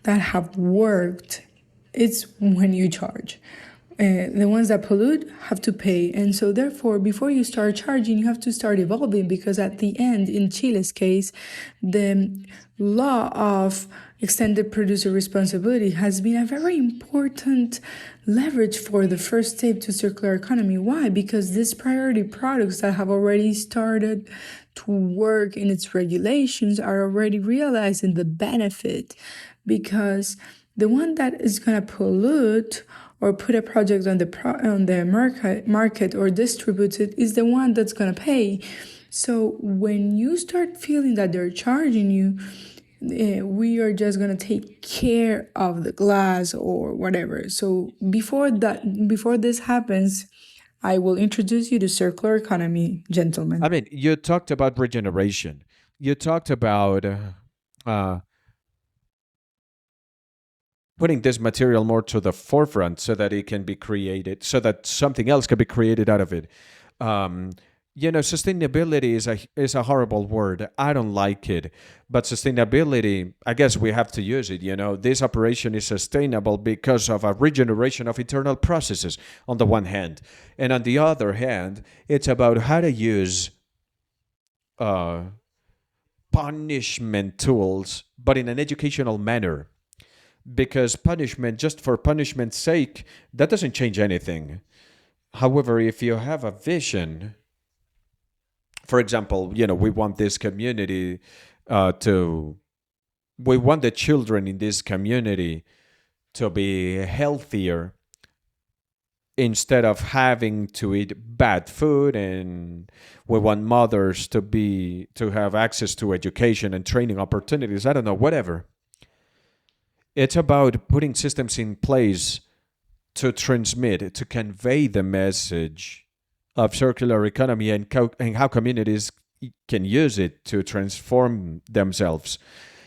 that have worked, it's when you charge. The ones that pollute have to pay. And so, therefore, before you start charging, you have to start evolving, because at the end, in Chile's case, the law of extended producer responsibility has been a very important leverage for the first step to circular economy. Why? Because these priority products that have already started to work in its regulations are already realizing the benefit, because the one that is going to pollute or put a project on the market or distribute it is the one that's going to pay. So when you start feeling that they're charging you, we are just going to take care of the glass or whatever. So before this happens, I will introduce you to circular economy, I gentlemen. mean, you talked about regeneration. You talked about uh, putting this material more to the forefront so that it can be created, so that something else can be created out of it. Um, Sustainability is a horrible word. I don't like it, but sustainability, I guess we have to use it. This operation is sustainable because of a regeneration of internal processes on the one hand, and on the other hand, it's about how to use uh, punishment tools, but in an educational manner, because punishment just for punishment's sake, that doesn't change anything. However, if you have a vision, for example, we want this community to we want the children in this community to be healthier instead of having to eat bad food, and we want mothers to have access to education and training opportunities. I don't know, whatever. It's about putting systems in place to transmit, to convey the message of circular economy, and how communities can use it to transform themselves.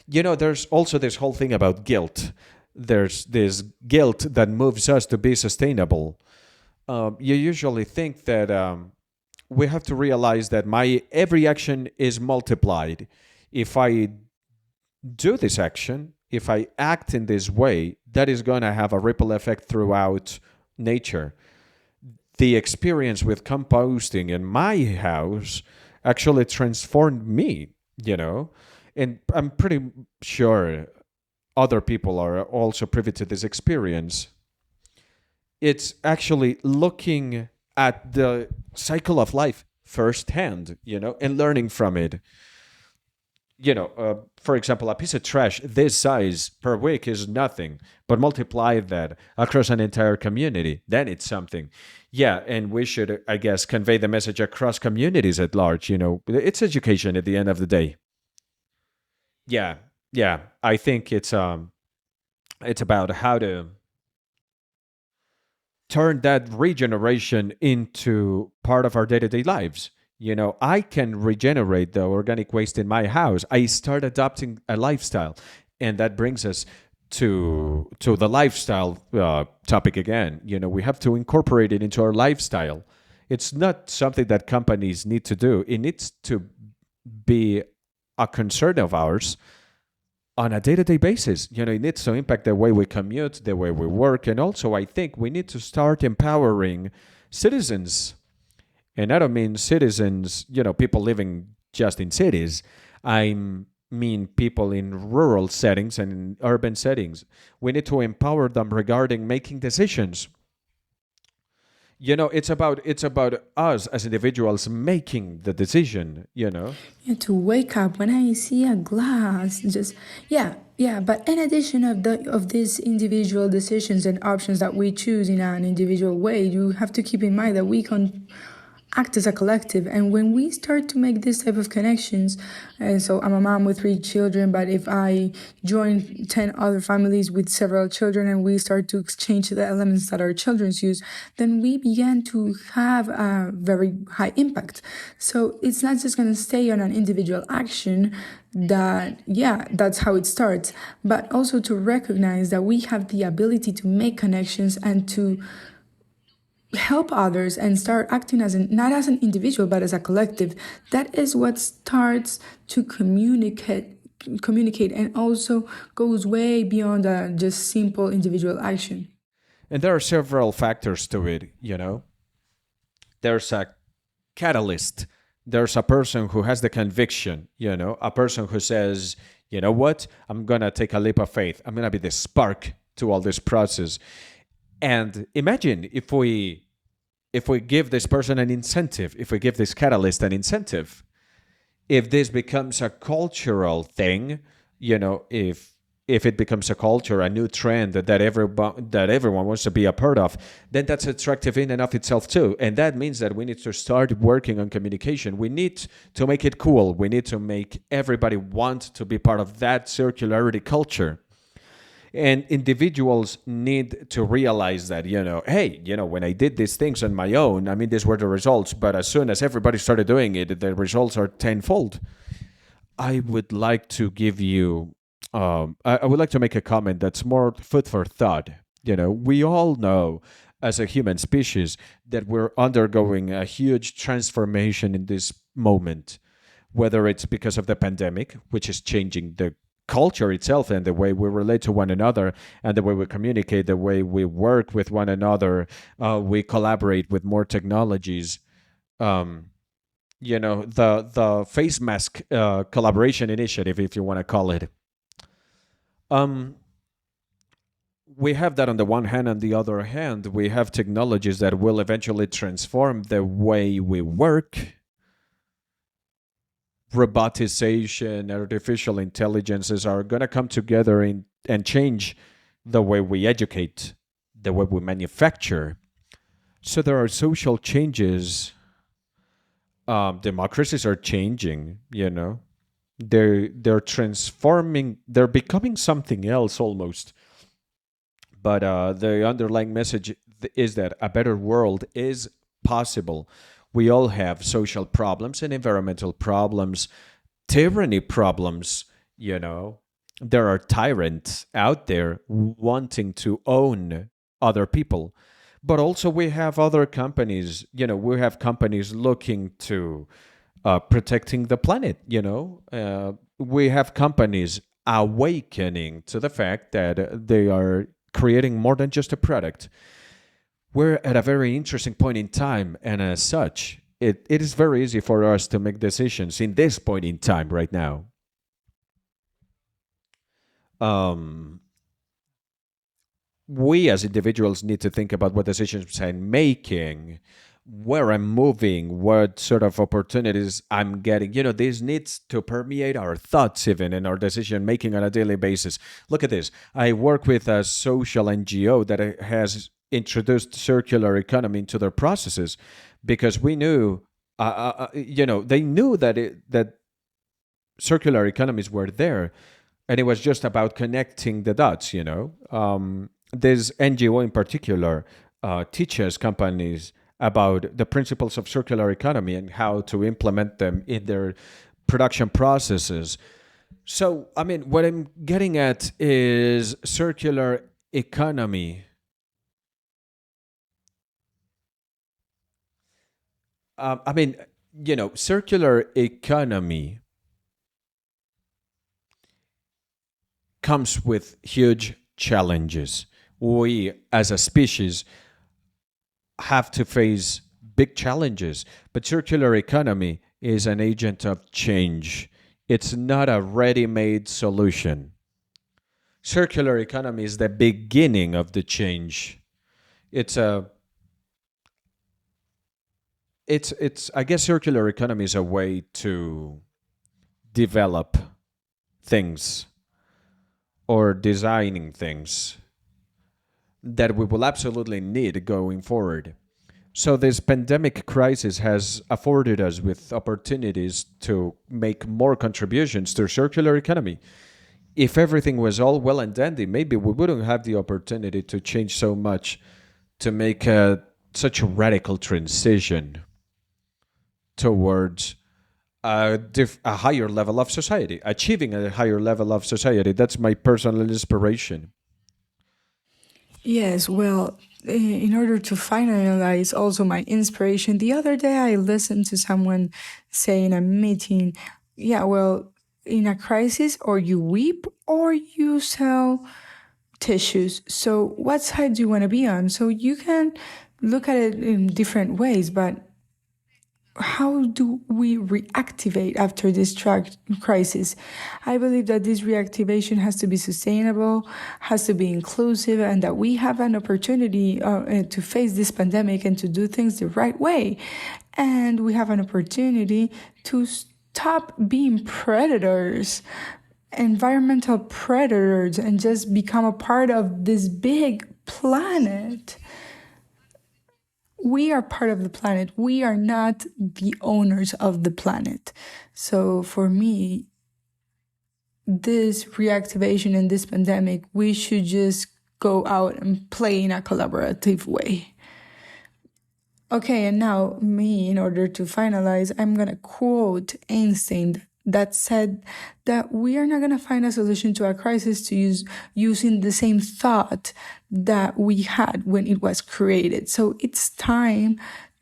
There's also this whole thing about guilt. There's this guilt that moves us to be sustainable. You usually think that we have to realize that my every action is multiplied. If I do this action, if I act in this way, that is going to have a ripple effect throughout nature. The experience with composting in my house actually transformed me, and I'm pretty sure other people are also privy to this experience. It's actually looking at the cycle of life firsthand, and learning from it. For example, a piece of trash this size per week is nothing, but multiply that across an entire community, then it's something. Yeah, and we should, I guess, convey the message across communities at large. It's education at the end of the day. Yeah, yeah. I think it's about how to turn that regeneration into part of our day-to-day lives. I can regenerate the organic waste in my house. I start adopting a lifestyle, and that brings us to the lifestyle topic again. We have to incorporate it into our lifestyle. It's not something that companies need to do. It needs to be a concern of ours on a day-to-day basis. It needs to impact the way we commute, the way we work, and also I think we need to start empowering citizens. And I don't mean citizens, people living just in cities. I mean people in rural settings and in urban settings. We need to empower them regarding making decisions. It's about us as individuals making the decision. Yeah, to wake up when I see a glass, just yeah. But in addition of these individual decisions and options that we choose in an individual way, you have to keep in mind that we can act as a collective. And when we start to make this type of connections, and so I'm a mom with 3 children, but if I join 10 other families with several children and we start to exchange the elements that our children use, then we begin to have a very high impact. So it's not just going to stay on an individual action that, yeah, that's how it starts, but also to recognize that we have the ability to make connections and to help others and start acting as not as an individual but as a collective. That is what starts to communicate and also goes way beyond just simple individual action. And there are several factors to it, you know. There's a catalyst. There's a person who has the conviction, you know, a person who says, you know what, I'm going to take a leap of faith. I'm going to be the spark to all this process. And imagine if we give this person an incentive, if we give this catalyst an incentive, if this becomes a cultural thing, you know, if it becomes a culture, a new trend that everyone wants to be a part of, then that's attractive in and of itself too. And that means that we need to start working on communication. We need to make it cool. We need to make everybody want to be part of that circularity culture. And individuals need to realize that, you know, hey, you know, when I did these things on my own, I mean, these were the results. But as soon as everybody started doing it, the results are tenfold. I would like to give you, I would like to make a comment that's more food for thought. You know, we all know as a human species that we're undergoing a huge transformation in this moment, whether it's because of the pandemic, which is changing the culture itself and the way we relate to one another and the way we communicate, the way we work with one another, we collaborate with more technologies. Um, you know, the face mask collaboration initiative, if you want to call it. Um, we have that on the one hand. On the other hand, we have technologies that will eventually transform the way we work. Robotization, artificial intelligences are going to come together and change the way we educate, the way we manufacture. So there are social changes. Democracies are changing, you know. They're transforming, they're becoming something else almost. But the underlying message is that a better world is possible. We all have social problems and environmental problems, tyranny problems, you know. There are tyrants out there wanting to own other people. But also we have other companies, you know, we have companies looking to protecting the planet, you know. We have companies awakening to the fact that they are creating more than just a product. We're at a very interesting point in time, and as such, it is very easy for us to make decisions in this point in time right now. Um, we as individuals need to think about what decisions I'm making, where I'm moving, what sort of opportunities I'm getting. You know, this needs to permeate our thoughts even in our decision making on a daily basis. Look at this. I work with a social NGO that has introduced circular economy into their processes because we knew, you know, they knew that circular economies were there, and it was just about connecting the dots. You know, this NGO in particular teaches companies about the principles of circular economy and how to implement them in their production processes. So, I mean, what I'm getting at is circular economy. I mean, you know, circular economy comes with huge challenges. We, as a species, have to face big challenges, but circular economy is an agent of change. It's not a ready-made solution. Circular economy is the beginning of the change. It's a it's I guess circular economy is a way to develop things or designing things that we will absolutely need going forward. So this pandemic crisis has afforded us with opportunities to make more contributions to circular economy. If everything was all well and dandy, maybe we wouldn't have the opportunity to change so much to make such a radical transition towards a higher level of society, achieving a higher level of society. That's my personal inspiration. Yes, well, in order to finalize also my inspiration, the other day I listened to someone say in a meeting, yeah, well, in a crisis, or you weep or you sell tissues. So, what side do you want to be on? So, you can look at it in different ways, but how do we reactivate after this crisis? I believe that this reactivation has to be sustainable, has to be inclusive, and that we have an opportunity to face this pandemic and to do things the right way. And we have an opportunity to stop being predators, environmental predators, and just become a part of this big planet. We are part of the planet. We are not the owners of the planet. So for me, this reactivation in this pandemic, we should just go out and play in a collaborative way. Okay, and now me, in order to finalize, I'm going to quote Einstein that said that we are not going to find a solution to a crisis using the same thought that we had when it was created. So it's time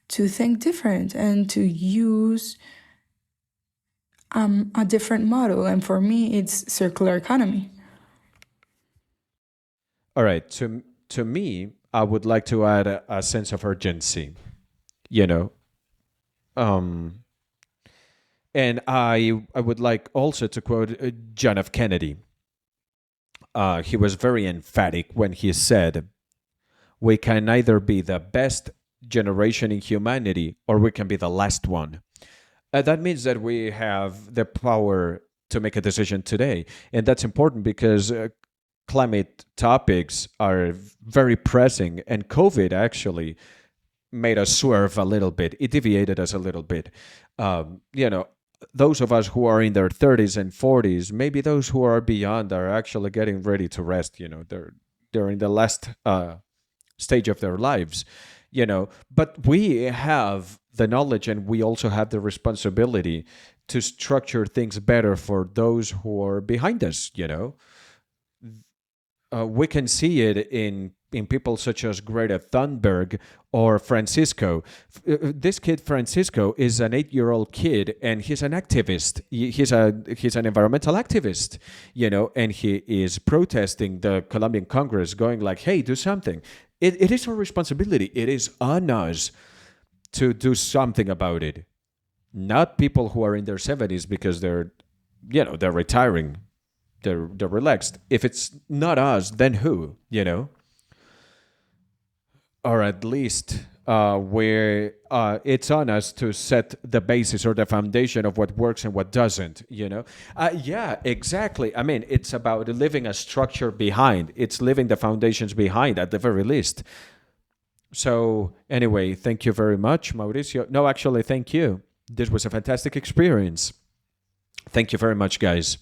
to think different and to use a different model. And for me, it's circular economy. All right. To me, I would like to add a sense of urgency. You know, um, and I would like also to quote John F. Kennedy. He was very emphatic when he said, "We can either be the best generation in humanity, or we can be the last one." That means that we have the power to make a decision today, and that's important because climate topics are very pressing, and COVID actually made us swerve a little bit. It deviated us a little bit. You know, those of us who are in their 30s and 40s, maybe those who are beyond, are actually getting ready to rest. You know, they're in the last stage of their lives. You know, but we have the knowledge and we also have the responsibility to structure things better for those who are behind us. You know, we can see it in people such as Greta Thunberg or Francisco. This kid Francisco is an 8-year-old kid, and he's an activist. He's an environmental activist, you know, and he is protesting the Colombian Congress, going like, "Hey, do something." It is our responsibility. It is on us to do something about it. Not people who are in their 70s because they're retiring. They're relaxed. If it's not us, then who? You know, or at least where it's on us to set the basis or the foundation of what works and what doesn't. You know, yeah, exactly. I mean, it's about leaving a structure behind. It's leaving the foundations behind at the very least. So anyway, thank you very much, Mauricio. No, actually, thank you. This was a fantastic experience. Thank you very much, guys.